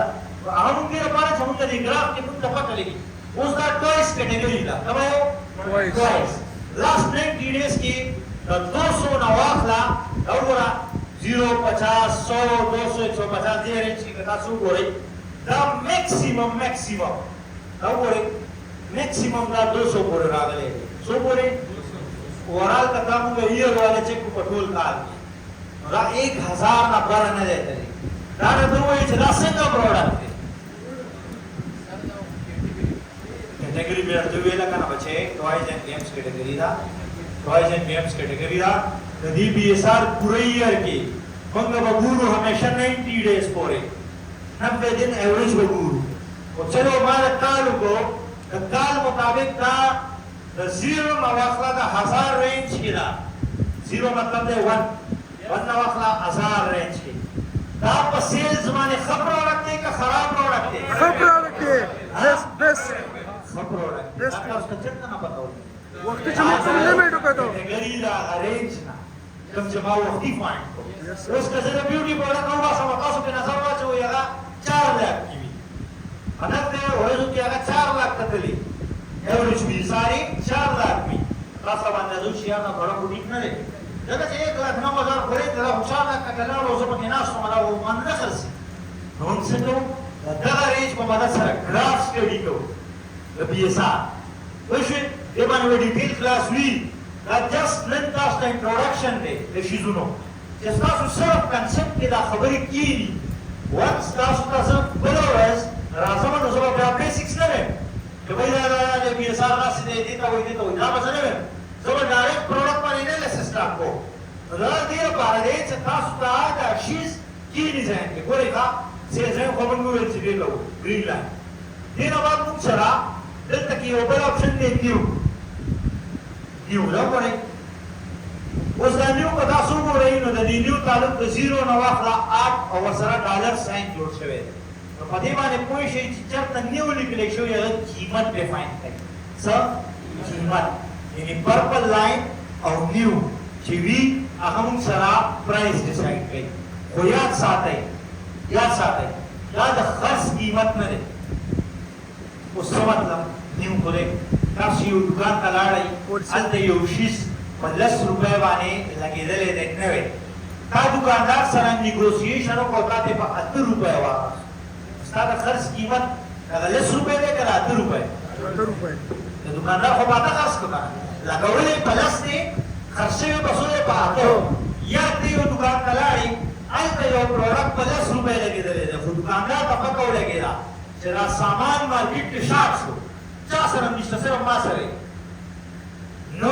हम उनके बारे में उनका ग्राफ के कुछ दफा चलेगी उसका ट्वाइस कैटेगरी था कब है ट्वाइस लास्ट 90 डेज की 200 नवाखला और 0 50 100 200 150 ये रेंज की कथा शुरू हो रही द मैक्सिमम और मैक्सिमम दा 200 बोल रहा है सो سو پورې اورال کته موږ یې والا چیک په ټول کال را 1000 نه بار نه دی دا ته وایي چې دا څنګه پروډکټ دی کیټګری به ته ویلا کنه بچي ټوایز اینڈ گیمز کیټګری دا ټوایز اینڈ گیمز کیټګری دا د دې بي اس آر پوره ایئر کې موږ به ګورو همیشه 90 ډیز پورې 90 دن ایوریج به ګورو او چلو ما کالو کو د کال مطابق دا د 0 نو واخلا د 1000 رینج کې دا 0 مطلب دی 1 نو واخلا 1000 رینج کې دا په سیلز باندې خبر ورکړي که خراب پروډکټ دی خبر ورکړي بس خبر ورکړي دا تاسو ته څنګه نه پتاو وخت چې موږ لیمټ وکړو کیټګری دا ارینج نه کوم چې ما وختي فایند اوس که زه د بیوټي پروډکټ او تاسو په نظر واچو یغه 4 لک کی وي انا ته ورځو کې هغه 4 لک کتلې ایوریج بي ساري 4 لک وي تاسو باندې د شي هغه غوړه وډیک نه لري دا چې 1 لک 9000 خوري ته 4 لک کتلې او زه په ناس کومه او من نه خرسي نو څه کوم دا ریج په مدد سره ګراف سټډي کوو د بي اس آر وښه دی باندې ډیټیل کلاس وی دا جست نن تاسو ته انټروډکشن دی د شیزونو چې تاسو صرف کنسپټ کې دا خبرې کیږي وانس تاسو تاسو بلورز راځم نو زه به بیسکس نه ویم چې وای دا د بي اس آر راس دې دې ته وای دا به څه نه ویم زه به ډایرکټ پروډکټ باندې نه سیستم کو دا دې لپاره دی چې تاسو ته دا شیز کی ډیزاین کې ګورئ ښا چې زه خو موږ ویل چې دی لو گرین لاین دې نو بعد موږ سره دلته کې یو بل اپشن دی نیو دا ګورئ اوس دا نیو که تاسو وګورئ نو د دې نیو تعلق د 0 نه واخله 8 او ورسره ډالر ساين جوړ شوی دی نو په دې باندې پوه شئ چې چېرته نیو لیکلی شوی هغه قیمت ډیفاین کوي څه قیمت یعنې پرپل لاین او نیو چې وي هغه موږ سره پرایس ډیسایډ کوي خو یاد ساتئ دا د خرڅ قیمت نه دی اوس څه مطلب نیو خو دی تاسو یو دوکان ته لاړئ هلته یو شیز په 10 روپۍ باندې لګېدلی دی نوی تا دوکاندار سره نیګوسیشن وکړو تا ته په 8 روپۍ واخیست ستا د خرڅ قیمت هغه 10 روپۍ دی که 8 روپۍ د دوکاندار خو په 8 خرڅ کړو که لګولی په 10 دی خرڅ شوي په څو دی په 8 یا ته یو دوکان ته لاړې هلته یو پروډکټ په 10 روپۍ لګېدلی دی خو دوکاندار ته پکه ولګېده چې دا سامان مارکیټ کې شارټ شو چا سره نشته صرف ما سره نو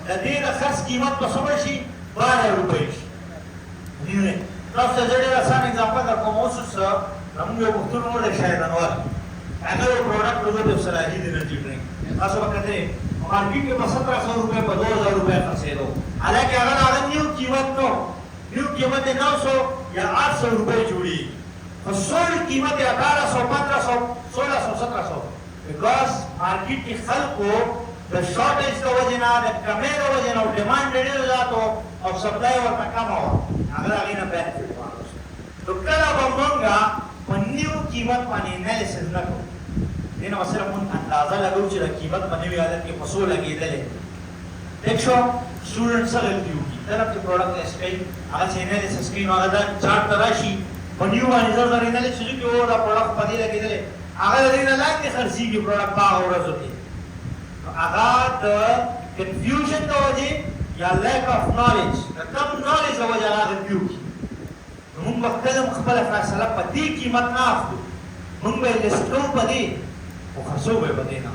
د دې د خرڅ قیمت په څومره شي 12 روپۍ شي نیو تاسو ته ډېر اسان اگزامپل درکوم اوس زموږ یو پښتون نوم دی شاید انور هغه یو پروډکټ لري د صلاحیت انرژي ډرینک تاسو به کتئ مارکیټ کې په 1700 روپۍ په 2000 روپۍ خرڅېدو حالانکې هغه نیو قیمت نو نیو قیمت یې 900 یا 800 روپۍ جوړېږي خو سول قیمت یې 1800 1500 1600 1700 بیکاز مارکیټ کې خلکو د شارټیج د وجې نه د کمۍ د وجې نه او ډیمانډ ډېر زیات او سپلای ورته کمه وه هغه د هغې نه بینفټ واخیست نو کله به موږ په نیو قیمت باندې انالیسس نه کوو دې نه به صرف موږ اندازه لګوو چې د قیمت په نوي حالت کې په څو لګېدلی ٹھیک شو سټوډنټ څه غلطي وکړي طرف چې پروډکټ ایس کوي هغه چې انالیسس کوي نو هغه دا چارټ ته راشي په نیو باندې زر زر انالیسس وکړي او دا پروډکټ په دې لګېدلی هغه د دې نه لاندې خرڅېږي پروډکټ په هغه ورځو کې هغه د کنفیوژن د وجې یا لیک اف نالج د کم نالج د وجې هغه غلطي وکړي نو موږ به کله خپله فیصله په دې قیمت نه اخلو موږ به یې لیست کوو په دې خو خرڅو به یې په دې نه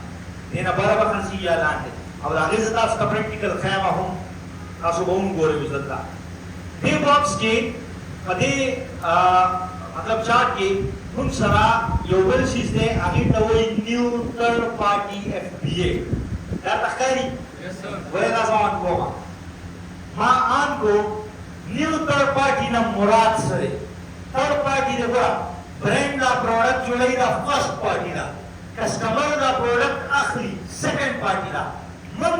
دې نه بره به خرڅېږي یا لاندې او د هغې زه تاسو ته پریکټیکل ښیم هم تاسو به هم ګورئ اوس دلته دې باکس کې په دې مطلب چارټ کې موږ سره یو بل شیز دی هغې ته وایي نیو تھرډ پارټي اف پی اے دا ته ښکاري ولې دا زه آن کوم ما آن کو نیو تھرډ پارټي نه مراد څه دی تھرډ پارټي دی ګوره برینډ دا پروډکټ جوړوي دا فرسټ پارټي ده کسټمر دا پروډکټ اخلي سیکنډ پارټي ده موږ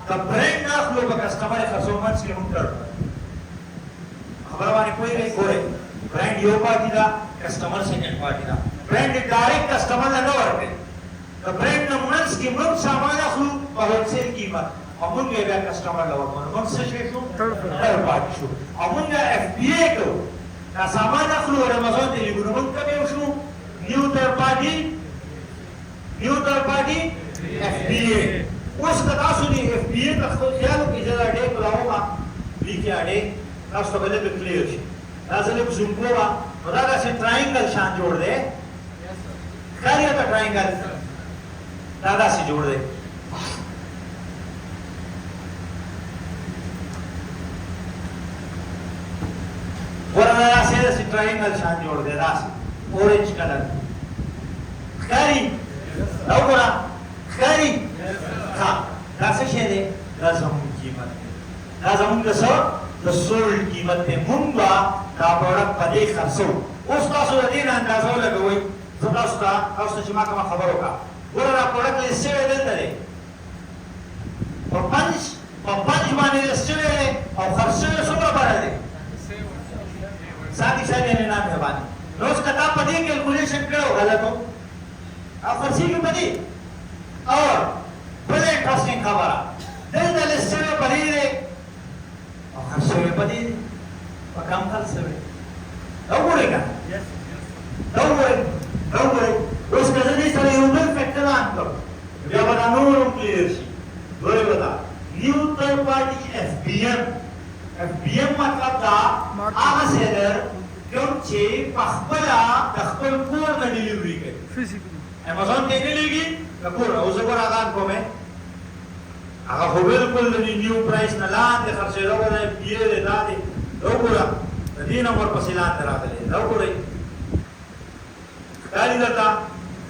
د برینډ نه اخلو په کسټمر یې خرڅوو منځ کې موږ تھرډ خبره باندې پوهېږئ ګورئ برانډ یو پارټي ده کسټمر سیکنډ پارټي ده برانډ ډایرکټ کسټمر ته نه ورکوي د برانډ نه منځ کې موږ سامان اخلو په هولسیل قیمت او موږ یې بیا کسټمر له ورکوو نو موږ څه شی شو تھرډ پارټي شو او موږ اف پی اے کوو دا سامان اخلو او امازون ته لیږو نو موږ کوم یو شو نیو تھرډ پارټي اف پی اے اوس که تاسو د اف دې تاسو خیال کې چې دا ډېر کولاوما دې کې اړې تاسو ته به کلیئر شي دا ځلې زوم کوه نو دا داسې ټراینګل شان جوړ دی ښکاري دا ټراینګل دا داسې جوړ دی ورنه داسې ټراینګل شان جوړ دی داسې اورنج کلر ښکاري دا وګوره ښکاري ها دا څه شی دی دا زموږ قیمت دی دا زموږ د څه د سولډ قیمت دی موږ به دا پروډکټ په دې خرڅوو اوس تاسو د دې نه اندازه ولګوئ زه تاسو ته چې ما کومه خبره وکړه ګوره دا پروډکټ لیست شوی دلته دی په پنج باندې لیست شوی دی او خرڅ شوی څومره بره دی ساتي صاحب یې نه مهرباني نو اوس که تا په دې کیلکولیشن کړو غلطو او خرڅېږي په دې اور بله انټرسټینګ خبره دلته لیست شوی په دې دی او خرڅ شوی په دې دی په کم خرڅ شوی دا وګورئ که دا وګورئ اوس که زه دې سره یو بل فیکټر آن کړم بیا به دا نور هم کلیر شي ګورئ به دا نیو تھرډ پارټي اف بی ایم مطلب دا هغه سیلر کوم چې په خپله د خپل کور نه ډیلیوري کوي امازون ته نه لېږي د کور او زه ګوره هغه کوم هغه خو بالکل د نیو پرایس نه لاندې خرڅېدو به د اف بی ای دی دا دی دا وګوره د دې نه ورپسې لاندې راغلی دا وګورئ ښکاري درته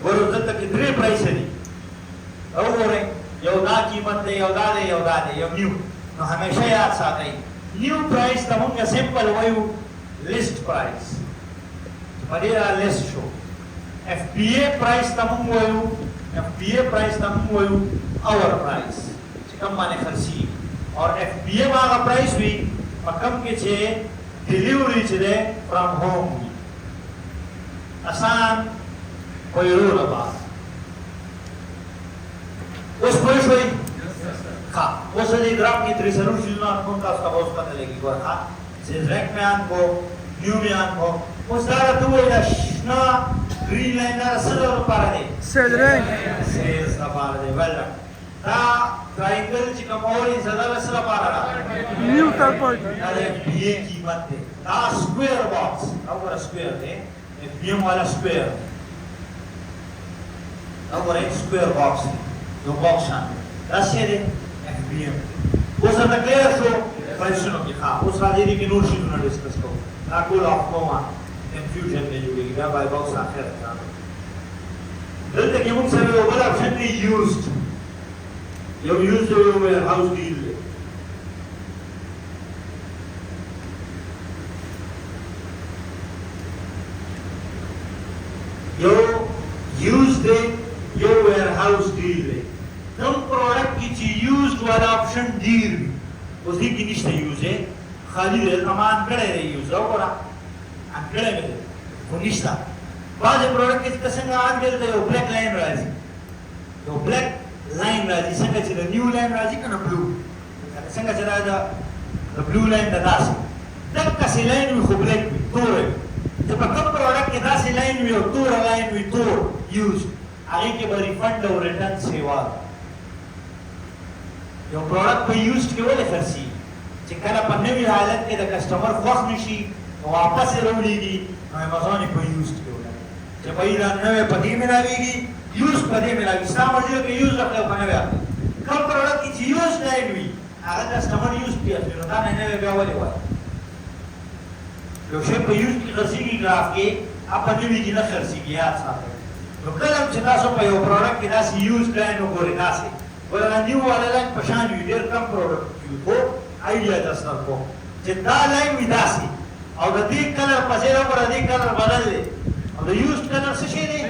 ګورو دلته کې درې پرایسه دي دا وګورئ یو دا قیمت دی یو دا دی یو دا دی یو نیو نو همیشه یاد ساتئ نیو پرایس ته مونږ سمپل وایو لیست پرایس په دې را لیست شو اف پی ای پرایس ته مونږ وایو اور پرایس چې کوم باندې خرڅي اور اف پی ای هغه پرایس وي په کوم کې چې ډیلیوري چې ده فرام هوم وي آسان کوئی رول باز اوس پوه شوئ हाँ वो सभी ग्राफ की रिजोल्यूशन कौन का उसका बहुत पता लगेगी और हाँ रेड में आनको न्यू में आनको उस दारा तू वो या शना ग्रीन लाइन दारा सदर पारा दे सेल्स ना पारा दे वेल डन ता ट्रायंगल चिकम और इन सदर सदर पारा न्यू थर्ड पार्टी अरे ये कीमत है ता स्क्वायर बॉक्स अब वो स्क्वायर है बीएम वाला स्क्वायर अब वो एक स्क्वायर बॉक्स है दो बॉक्स हैं दस ये दे FBM اوس دا کلیر شو پرایسونو کې ښه اوس راځي دې کې نور شیونه ډسکس کوو دا ټول اف کومه کنفیوژن نه جوړېږي دا بای باکس اخر دلته کې موږ سره یو بل اپشن دی یوزډ یو ویر هاوس ډیل دی یو یوزډ دی یو ویر هاوس ډیل دی کوم پروډکټ کې چې یوزډ والا آپشن ډیر وي اوس دې کې نشته یوز یې خالي دی امان کړی دی یوز وګوره ان کړی مې دی خو نشته بعضې پروډکټ کې چې څنګه ان دلته یو بلیک لاین راځي څنګه چې د نیو لاین راځي که نه بلو څنګه چې دا د بلو لاین د داسې دقسې لاین وي خو بلیک وي تور وي چې په کوم پروډکټ کې داسې لاین وي او توره لاین وي تور یوز هغې کې به ریفنډ او ریټرن سیوا ده یو پروډکټ په یوزډ کې ولې خرڅېږي چې کله په نوي حالت کې د کسټمر خوښ نه شي نو واپس یې راوړېږي نو امازون یې په یوزډ کې ولګوي چې بهی دا نوی په دې ملاوېږي یوز په دې ملاوي ستا مرضي ده که یوز اخلي او که نوی اخلي کوم پروډکټ کې چې یوز لاین وي هغه کسټمر یوز پې اخلي نو دا نه نوی بیا ولې وایي یو شی په یوز کې خرڅېږي ګراف کې هغه په نوي کې نه خرڅېږي یاد ساتئ نو کله هم چې تاسو په یو پروډکټ کې داسې یوز لاین وګورئ داسې ولله نیو والا لاین په شان وي ډېر کم پروډکټ یوز خو آیډیا درس درکوم چې دا لاین وي داسې او د دې کلر په ځای وګوره د دې کلر بدل دی او د یوز کلر څه شی دی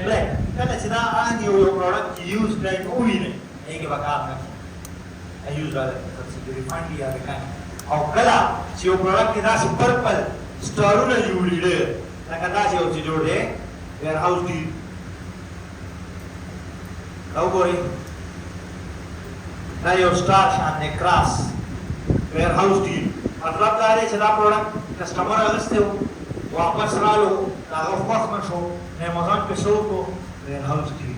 بلیک کله چې دا ان یو پروډکټ کې یوز لاین ووینئ هغې به کار نه کوي یوز والا خرڅېږي ریفنډ یا ریکانډ او کله چې یو پروډکټ کې داسې پرپل سټارونه جوړي ډېر لکه داسې یو چې جوړ دی ویر هاوس ډیل دا وګورئ دا یو سټار شان دی کراس ویر هاوس ډیل مطلب دا دی چې دا پروډکټ کسټمر اخیستی و واپس رالو د هغه خوښ نه شو نو امازون پې څه وکړو ویر هاوس ډیل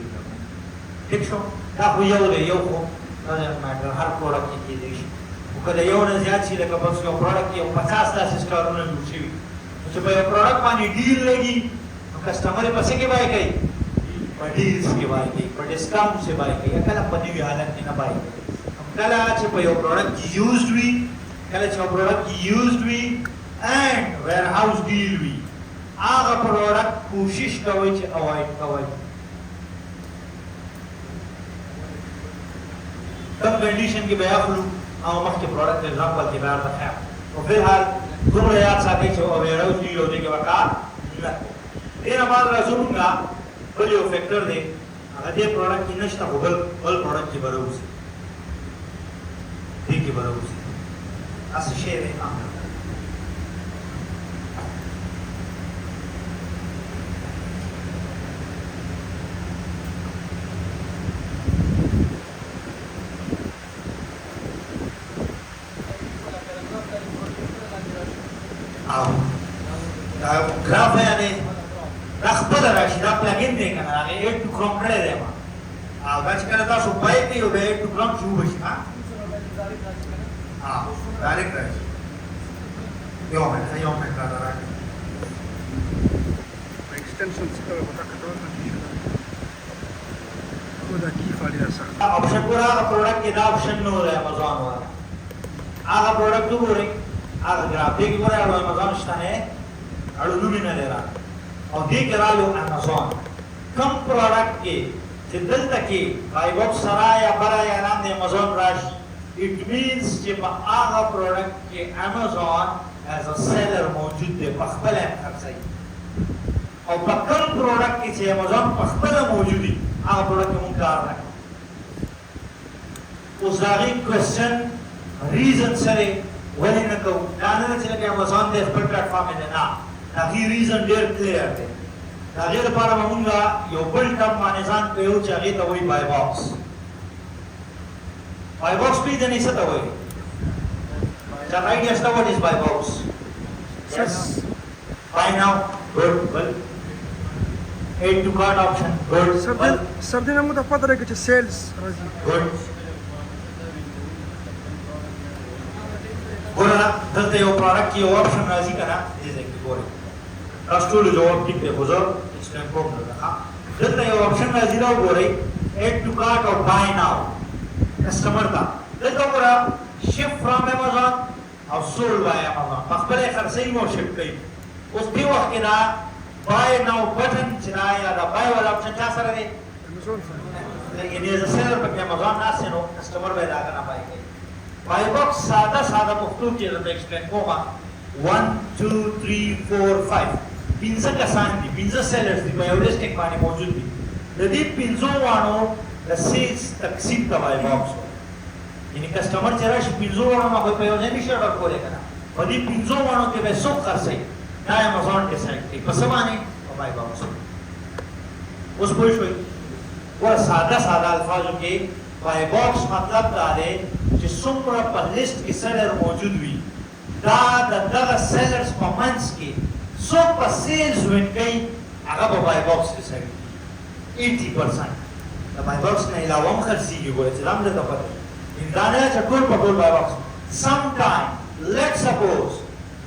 ټیک شو دا خو یو دی یو خو doesn't matter هر پروډکټ کې کېدای شي خو که د یو نه زیات شي لکه بس یو پروډکټ کې 50 داسې سټارونه جوړ شوي نو چې په یو پروډکټ باندې ډیل لګي نو کسټمر یې په څه کې بای کوي په ډیلز کې بای کوي په ډسکاونټ سے بای کوي کله په نوي حالت کې نه بای کوي کله چې په یو پروډکټ کې یوزډ وي کله چې یو پروډکټ کې یوزډ وي اینڈ ویر هاوس ډیل وي هغه پروډکټ کوشش کوئ چې اوایډ کوئ کم کنډیشن کې بیا خلو او مخکې پروډکټ اگزامپل کې بیا ورته خیال او فلحال دومره یاد ساتئ چې اویرو ډیل او دې کې به کار نه دې نه بعد راځو مونږه بل یو فیکټر دی هغه دې پروډکټ کې نشته خو بل پروډکټ کې به راوځي دې کې به راوځي هسې شی دی ग्राफ है यानी रखपद राशि दा प्लगइन दे kana age 8 to chrome kade de ma agach kana ta so pai ki hobe 8 to chrome chu bashi ha direct rashi yo me ka da extensions ka bata ka da خدا کی فائدہ سا ऑप्शन पूरा प्रोडक्ट के दा option no है amazon वाला आगा प्रोडक्ट तो बोले आगा ग्राफिक पूरा amazon स्टाने अड़ू नूमिना ले रहा और देख रहा लो Amazon कम प्रोडक्ट के जिद्दल तक के बाई बॉक्स सरा या बरा या नाम दे Amazon राशि it means कि आगा प्रोडक्ट के Amazon as a seller मौजूद है पखबल है खर्चाई और कम प्रोडक्ट के से Amazon पखबल मौजूद है आगा प्रोडक्ट के मुंकार है उस दागी क्वेश्चन रीजन सरे वही न को जाने चले कि Amazon दे प्लेटफॉर्म में ना هغه ریزن ډیر کلیر دی هغه لپاره موږ یو بل ټاپ باندې ځان په یو چې هغه ته وایي بای باکس پیژنې څه ته وایي دا آیډیا شته what is buy box yes buy now good well add to cart option good سر دې موږ ته پته راکړي چې سیلز راځي good ګوره دلته یو پروډکټ کې یو آپشن راځي کنه دې ځای کې ګوره راستول جواب ټیک دی خو زه ایکسپلین کوم نه دلته یو آپشن راځي دا وګورئ add to cart or buy now کسٹمر تا دلته ګوره ship from Amazon او sold by Amazon په خپل خرڅي مو شپ کوي اوس په وخت کې دا buy now بٹن چې دا یا دا buy ولا آپشن چا سره دی Amazon سره یعنی از سیلر په Amazon ناس نو کسٹمر به دا کنه پای کوي buy box ساده پښتو کې راته ایکسپلین کوم 1 2 3 4 5 پنځه کسان دي پنځه سیلرز دي په یو لیسټینګ باندې موجود دي د دې پنځو وانو د سیلز تقسیم ته buy box یعنی کسٹمر چې راشي پنځو وانو ما په یو ځای نشي اډر کولای کنه په دې پنځو وانو کې به څوک خرڅي دا Amazon ډیسایډ کوي په څه باندې په buy box اوس پوه شئ ور ساده الفاظو کې buy box مطلب دا دی چې څومره په لیست کې سیلر موجود وي دا دغه سیلرز په منځ کې څوک په سیلز وین کوي هغه په buy box کې سړي 80% د buy box نه علاوه هم خرڅېږي ګوره چې دام درته پته دا نه چې ټول په ټول buy box sometime let's suppose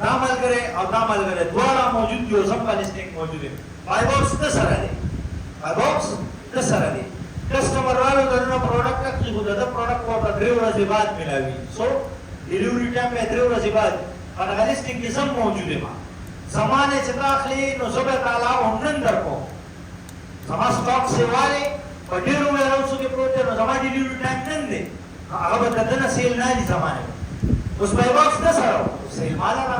دا ملګری او دا ملګری دواړه موجود دي او زم په لیسټینګ موجود دي buy box څه سره دی buy box څه سره دی کسٹمر والو دغه پروډکټ کې خو دا پروډکټ په 3 ورځې بعد ملاوي سو ډیلیوری ټایم په 3 ورځې بعد هغه لیسټینګ کې سم موجوده ما زمانه چې داخلي نو زبر تعالی ومنن درکو زما سٹاک سیواله په ډیرو ویروسو کې پروت نو زما ډیلیوری ټایم نن دی هغه به دنه سیل نه دي زمانه اوس بای باکس نه سره سیل مال را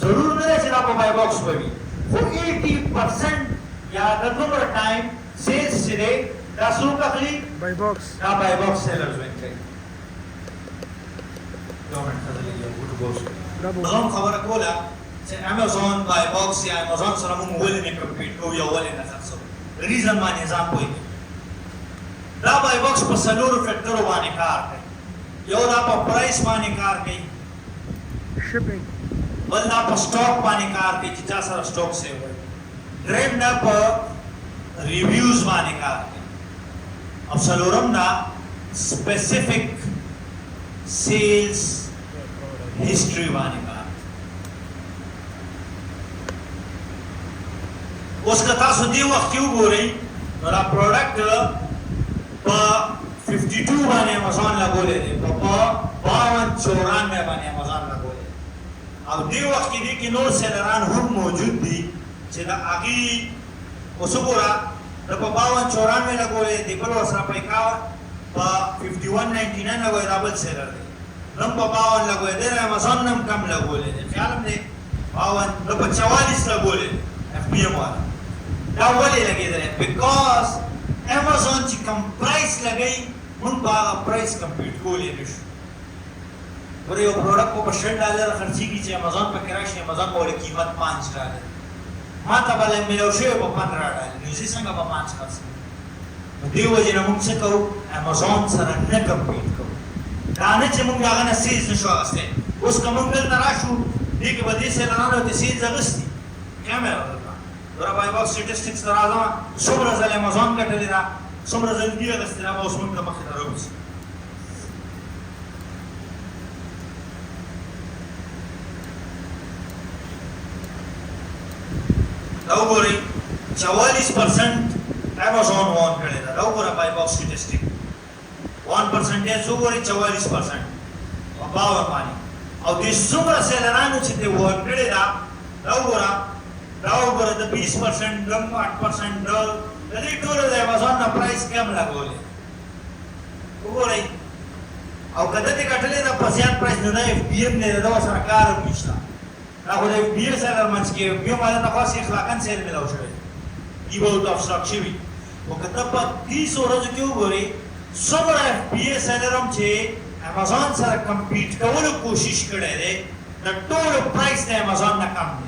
ضرور نه چې دا په بای باکس وي خو 80% یا د دومره ټایم سیلز چې دا څوک اخلي بای باکس دا بای باکس سیلرز وین کوي ګورنمنت ته یو ګډ ګوس زموږ خبره کوله چې Amazon بای باکس یا Amazon سره موږ ولې نه کمپیټ کوو یا ولې نه خرڅو ریزن باندې ځان کوي دا بای باکس په سلورو فیکټرو باندې کار کوي یو دا په پرایس باندې کار کوي شپینګ بل دا په سٹاک باندې کار کوي چې چا سره سٹاک سیو وي دریم دا په ریویوز باندې کار کوي او څلورم دا specific sales history باندې کار اوس که تاسو دې وخت کې وګورئ نو دا پروډکټ په 52 باندې امازون لګولې دی په 5294 باندې امازون لګولې او دې وخت کې دې کې نور سیلران هم موجود دي چې دا هغې اوس وګوره د په 5294 لګولې دی بل ورسره په 5199 لګولې دا بل سیلر دی نم په 52 لګولې دی امازون نم کم لګولې دی خیال هم دی 52 د په 44 لګولې اف بي ام والا دا ولې لګېدلی بیکاز امازون چې کم پرایس لګوي موږ به هغه پرایس کمپیټ کولی نه شو ګوره یو پروډکټ په $10 خرڅېږي چې امازون پکې راشي امازون به ورې قیمت $5 ما ته به میلاو شوی په $15 نو زه څنګه به 5 خرڅ کړم نو دې وجې نه موږ څه کوو امازون سره نه کمپیټ کوو دا نه چې موږ هغه نه سیز نه شو اخیستی اوس که موږ دلته راشو دې کې به دې سیلانانو ته سیز اخیستي کیمره ګوره بای باکس سټیټسټکس ته راځم څومره ځله امازون ګټلې ده څومره ځله دې اخیستې ده به اوس موږ ته مخکې ته راوځي دا وګورئ 44% امازون وان کړې ده دا وګوره بای باکس سټیټسټک 1% وګورئ 44% په باور باندې او دې څومره سیلرانو چې دې وان کړې ده دا وګوره دا وګوره د 20% د 8% د دې ټول د امازون نه پرایس کم لګولې وګورئ او کله دې کټلې دا په زیات پرایس نه اف بي ام نه دا سره کار وکړه دا خو د اف بي ام سره منځ کې بیا ماده تاسو اخلاقاً سیر ملاو شوی دی به د افسراک شوی او کله په 30 ورځو کې وګورئ څومره اف بي ام سره هم چې امازون سره کمپیټ کولو کوشش کړی دی د ټول پرایس د امازون نه کم دی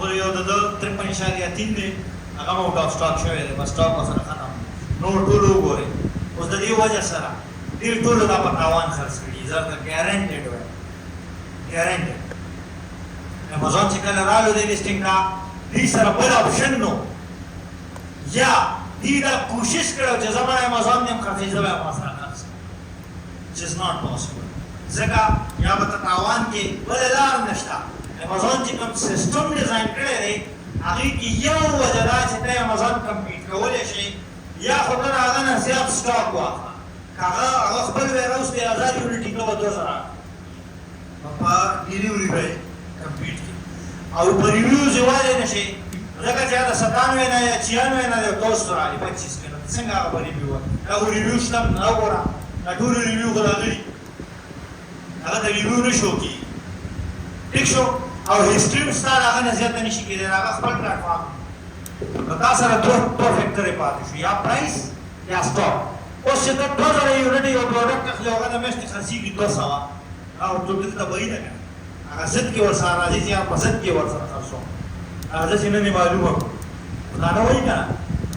اور یو د 53.3 دی هغه مو ډاف سٹاک شوی دی بس سٹاک سره ختم نو ټول وګورئ اوس د دې وجه سره دې ټول دا په تاوان خرڅ کړي زه ته ګارانټیډ وایم ګارانټیډ امازون چې کله رالو دې لیسټینګ کا دې سره بل اپشن نو یا دې دا کوشش کړو چې زما امازون نیم خرڅې زما په سره خرڅ which is not possible ځکه یا به تاوان کې بل لار نشته امازون چې کوم سیستم ډیزاین کړی دی هغې کې یو وجه دا چې ته امازون کمپیټ کولی شي یا خو ته د هغه نه زیات سټاک واخله که هغه خپل ویرهاوس کې 1000 یونټ کې به 2000 په ډیلیوري به کمپیټ کړي او په ریویوز یې وایلی نه شي ځکه چې هغه 97 نه یا 96 نه دی دوست راغلي 25 کې نو څنګه هغه به ریویو وایي دا خو ریویو شته نه وګوره دا ټول ریویو خو راغلي هغه د ریویو نه شو کېږي ټیک شو او هیستري هم ستا د هغه نه زیاته نه شي کېدی د هغه خپل پلیټفارم نو تا سره دوه فیکټرې پاتې شو یا پرایس یا سټاک اوس چې ته 2000 یونټ یو پروډکټ اخلي هغه د میاشتې خرڅېږي 200 او ته دلته به یې نه که هغه ضد کې ورسره راځي چې هغه په ضد کې ورسره خرڅوم هغه چې نن یې معلومه دا نه وایي که نه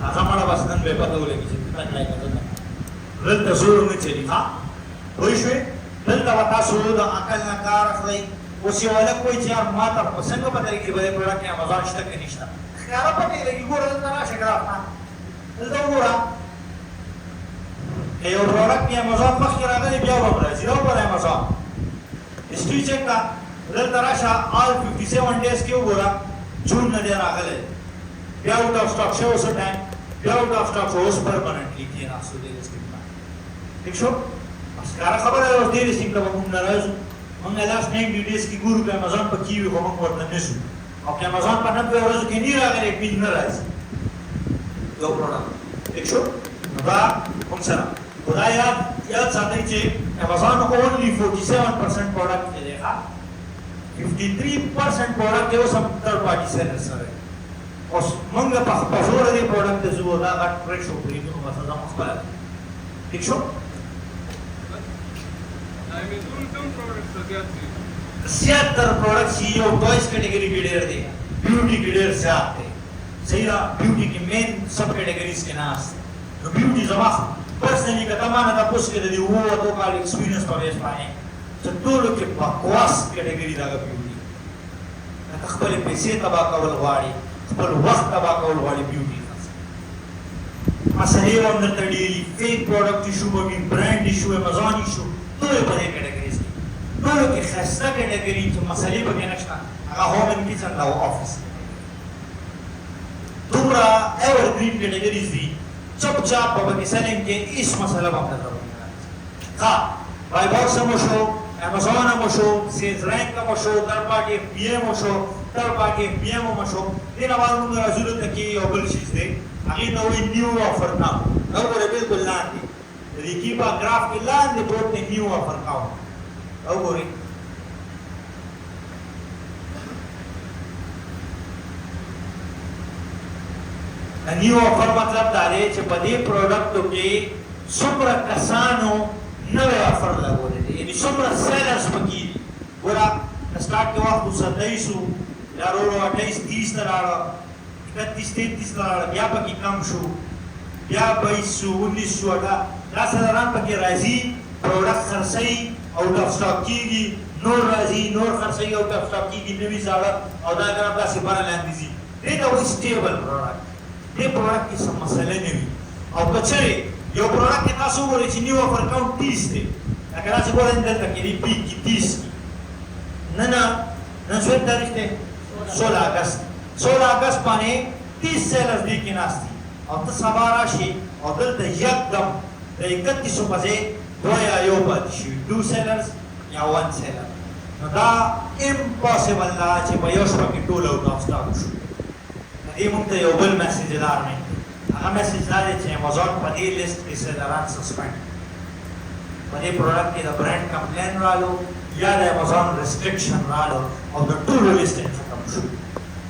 هغه مړه بس نن به یې پته ولګي چې تکلی که دلته دلته زور نه چلي ښه پوه شوې دلته به تاسو د عقل نه کار اخلئ اوس یو هلک وایي چې یار ما ته په څنګه پته لګي به دې پروډکټ کې امازون شته که نشته ښکاره پته یې لګي ګوره دلته راشه ګراف دلته وګوره که یو پروډکټ کې امازون مخکې راغلی بیا به هم راځي راوبله امازون هسټري چک کړه دلته راشه آل 57 ډیز کې وګوره جون نه دی راغلی بیا آوټ آف سټاک شو اوس ټایم بیا آوټ آف سټاک شو اوس پرمننټلي کېناستو دې لیسټینګ باندې ٹھیک شو بس ښکاره خبره ده اوس دې لیسټینګ ته به موږ نه راځو موږ لاست 90 ډیز کې ګورو که امازون په کې وي خو موږ ورته نه شو او که امازون په 90 ورځو کې نه راغلی پیج نه راځي یو پروډکټ ٹھیک شو نو دا موږ سره خدا یاد ساتئ چې امازون اونلی 47% پروډکټ کې دی 53% پروډکټ یې اوس هم تھرډ پارټي سیلر سره اوس موږ په زوره دې پروډکټ ته ځو دا غټ پرېښ شو پرېږدو بس زموږ خپله ٹھیک شو زیاتره پروډکټ چې یو ټوایز کټګري کې ډېر دی بیوټي کې ډېر زیات دی صحیح ده بیوټي کې مین سب کټګریز کې ناست نو بیوټي زما پرسنلی که ته ما نه تپوس کې د دې 2 کال ایکسپیرینس په بیس باندې چې ټولو کې بکواس کټګري دغه بیوټي ته خپلې پیسې تباه کول غواړي خپل وخت تباه کول غواړي بیوټي مسئلې هم درته ډېري فیک پروډکټ ایشو به وي برانډ ایشو امازون ایشو ټولې په دې کټګریز کې ټولو کې ښایسته کټګري چې مسئلې پکې نشته هغه هوم اینډ کچن او آفس دومره ایورګرین کټګریز دي چپ چاپ به پکې سیلینګ کې هېڅ مسله به هم درته ونه ښه بای باکس هم وشو امازون هم وشو سیلز رینک هم وشو تھرډ پارټي اف پی ایم وشو تھرډ پارټي اف پی ایم هم وشو دې نه بعد موږ راځو دلته کې یو بل شیز دی هغې ته وایي نیو آفر ناو دا وګورئ بلکل لاندې د دې کیپا ګراف کې لاندې پروت دی نیو آفر ناو دا وګورئ نیو آفر مطلب دا دی چې په دې پروډکټو کې څومره کسانو نوی آفر لګولی دی یعنې څومره سیلرز پکې دي ګوره د سټارټ کې وخت 27 و بیا ورو ورو 28 30 ته راړه 31 33 ته راړه بیا پکې کم شو بیا 22 19 دا سلران پکې راځي پروډکټ خرڅوي آوټ آف سټاک کېږي نور راځي نور خرڅوي آوټ آف سټاک کېږي نوي زاړه او دا ګرام داسې بره لاندې ځي دې ته وایي سټیبل پروډکټ دې پروډکټ کې څه مسله نه وي او که چېرې یو پروډکټ کې تاسو وګورئ چې نیو آفر کاونټ 30 دی لکه داسې ګورئ دلته کې دی پیک کې 30 نن څومره تاریخ دی 16 اګست 16 اګست باندې 30 سیلرز دې کې ناست دي او ته سبا راشي او دلته یکدم د 31 په ځای دوه یا یو پاتې شوي 2 سیلرز یا 1 سیلر نو دا امپاسبل ده چې په یو شپه کې ټول آوټ آف سټاک شو دې موږ ته یو بل میسج لار نه هغه میسج دا دی چې امازون په دې لیست کې سیلران سسپینډ په دې پروډکټ کې د برانډ کمپلین رالو یا د امازون ریسټرکشن رالو او د ټولو لیست یې ختم شو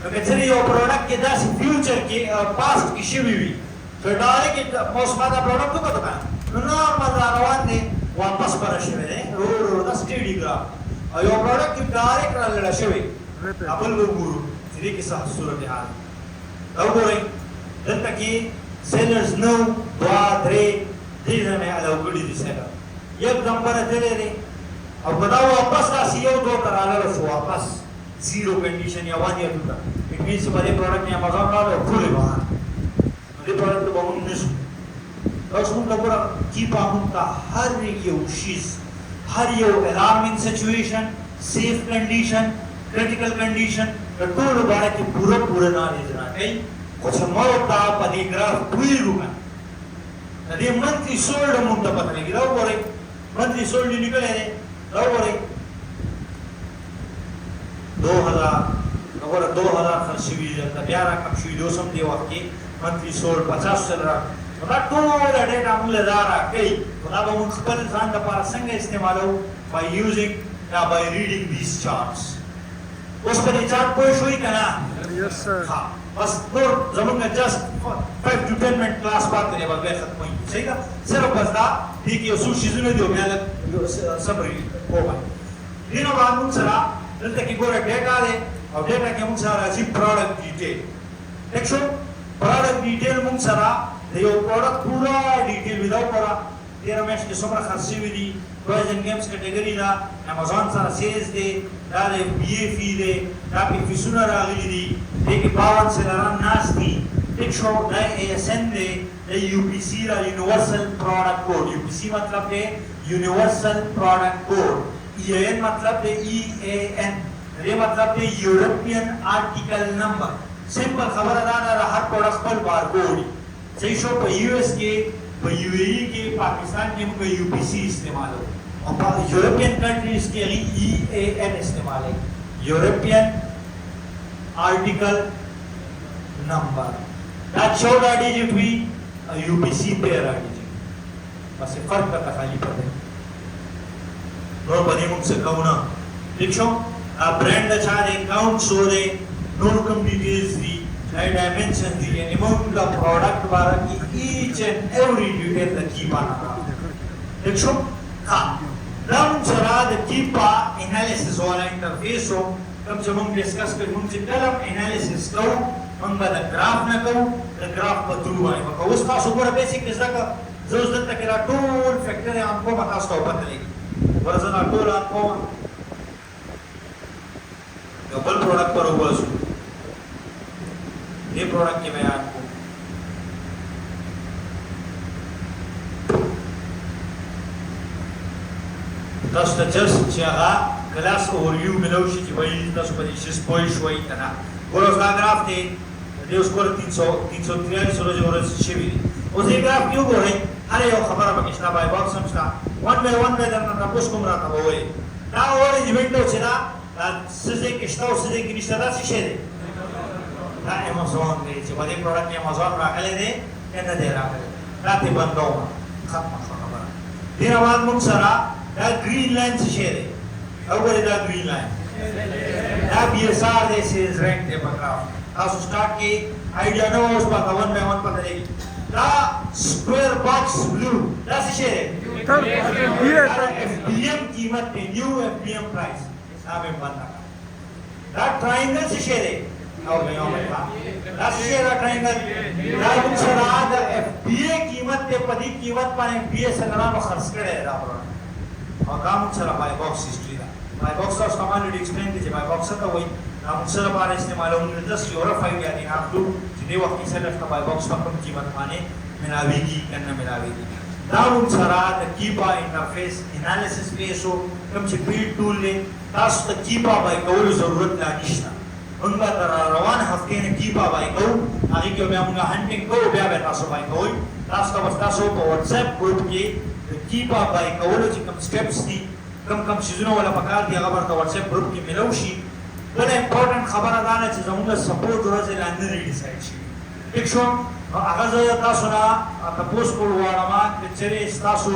نو که چېرې یو پروډکټ کې داسې فیوچر کې پاسټ کې شوي وي چې ډایرکټ اوس ما دا پروډکټ وکړو که نو نارمل را روان دی واپس به راشوی دی ورو ورو دا سټیډي ګراف او یو پروډکټ کې ډایرکټ را لړه شوی بل وګورو چې دې کې څه صورتحال دا وګورئ دلته کې سیلرز 9 2 3 دې ځای الاو کړي دي سیلر یک نمبر تللی دی او که دا واپس داسې یو دوه ته رالاړه شو واپس زیرو کنډیشن یا 1 یا 2 ته اټ مینس چې په دې پروډکټ نه امازون راغلی او ټولې بهر دې پروډکټ به موږ نه شو اوس موږ ته ګوره کیپا موږ ته هر یو شیز هر یو الارمینګ سچویشن سیف کنډیشن کریټیکل کنډیشن د ټولو باره کې پوره نالج راکوي خو چې ما ورته په دې ګراف پوهېږو که د دې منتلي سولډ موږ ته پته لګي دا وګورئ منتلي سولډ یې لیکلی دی دا وګورئ 2000 خرڅ شوي دلته بیا راکم شوي دي اوس هم دې وخت کې منتلي سولډ 50 سیلره نو دا ټوله ډېټا موږ له دا راکوي خو دا به موږ خپل ځان دپاره څنګه استعمالوو by using یا by reading these charts اوس په دې چارټ پوه شوئ که نه Yes, sir. ها بس نور زمونږ جسټ 5 to 10 منټ کلاس پاتې دی بس بیا ختموي صحیح ده صرف بس دا دې کې یو څو شیزونه دي او بیا لږ صبر وکړئ دې نه بعد موږ سره دلته کې ګوره ډیټا دی او ډیټا کې موږ سره راځي پروډکټ ډیټیل ټیک شو پروډکټ ډیټیل موږ سره د یو پروډکټ پوره ډیټیل وي دا وګوره تېره میاشت کې څومره خرڅ شوي دي ټویز اینډ گیمز کټګري ده امازون سره سیلز دی دا د پی اے فی دی دا پې فیسونه راغلي دي دې کې 52 سیلران ناست دي ټیک شو دا اے ایس این دی دا یو پی سی را یونیورسل پروډکټ کوډ یو پی سی مطلب دی یونیورسل پروډکټ کوډ ای اے این مطلب دی ای اے این دې مطلب دی یورپین آرټیکل نمبر سمپل خبره دا ده هر پروډکټ خپل بارکوډ صحیح شو په یو ایس کې په یو اے ای کې پاکستان کې موږ یو پی سی استعمالو او په یورپین کنټریز کې هغې ای اے این استعمالوي یورپین آرټیکل نمبر دا 14 ډیجټ وي او یو پی سی 13 ډیجټ بس فرق راته خالي پته نور په دې موږ څه کوو نه ٹھیک شو برانډ د چا دی اکاونټ شو دی نور کوم ډیټیلز دي डायमेंशन दी यानी मोम का प्रोडक्ट बारा की each and every detail the key पाना देखो हाँ रम जरा the key पा analysis वाला interface हो कम से कम डिस्कस कर हम जितना analysis करो हम बता ग्राफ ना करो the graph पर थ्रू आए मगर उसका सुपर बेसिक किसा का जरूरत तक के टोल फैक्टर है हमको बता स्टॉप बता लेगी वरना टोल आपको डबल प्रोडक्ट पर होगा ये प्रोडक्ट के मैं आपको تاسو ته جست چې هغه کلاس اوریو ملو شي چې وایي تاسو په دې شي سپوی شوي کنه ګورو دا گراف دی د اوس کور 343 ورځې ورځ شي وي اوس یې گراف یو ګورئ هر یو خبره پکې شته بای باکس هم شته ون بای ون به درنه تاسو کوم راته وایي دا اورنجمنټ چې دا سزه کې شته او سزه کې نشته دا څه شي دی دا امازون دی چې په دې پروډکټ کې امازون راغلی دی کنه دی راغلی دا ته بندوم ختمه خبره دې روان موږ سره دا گرین لاین څه شي دی او ګورئ دا گرین لاین دا بي اس ار دی سیز رینک دی په گراف تاسو سٹارټ کې آیډیا نو اوس په 1 بای 1 پته دی دا سکوير باکس بلو دا څه شي دی تر یہ FBM قیمت دی نیو FBM پرایس دا به باندې دا ټراینګل څه شي دی او به یو دا څه شي دا ټراینګل دا موږ سره دا FBA قیمت ته په دې قیمت باندې FBA سره خرڅ کړي دا او دا موږ سره بای باکس هیستوري دا بای باکس تاسو کمانډ ایکسپلین دي چې بای باکس ته وایي دا موږ سره باندې استعمالوي د جست یو رفای یا نه اخلو چې دی وخت کې سره بای باکس په کوم قیمت باندې ملاويږي کنه ملاويږي دا موږ سره د کیبا انټرفیس انالیسس پیسو کوم چې بیلډ ټول له تاسو ته کیبا بای کول ضرورت نه نشته موږ تر روان هفته نه کیبا بای کو هغه کې بیا موږ هانټینګ کوو بیا به تاسو بای کوئ تاسو په واتس اپ ګروپ کې د کیبا بای کول چې کوم سټیپس دي کوم شیزونه ولا پکار دي هغه ورته واتس اپ ګروپ کې ملو شي بل امپورټنت خبره دا نه چې زموږ سپورټ ورځ لاندې ریډیسایډ شي ټیک شو هغه زه تاسو نه تاسو کول غواړم چې تاسو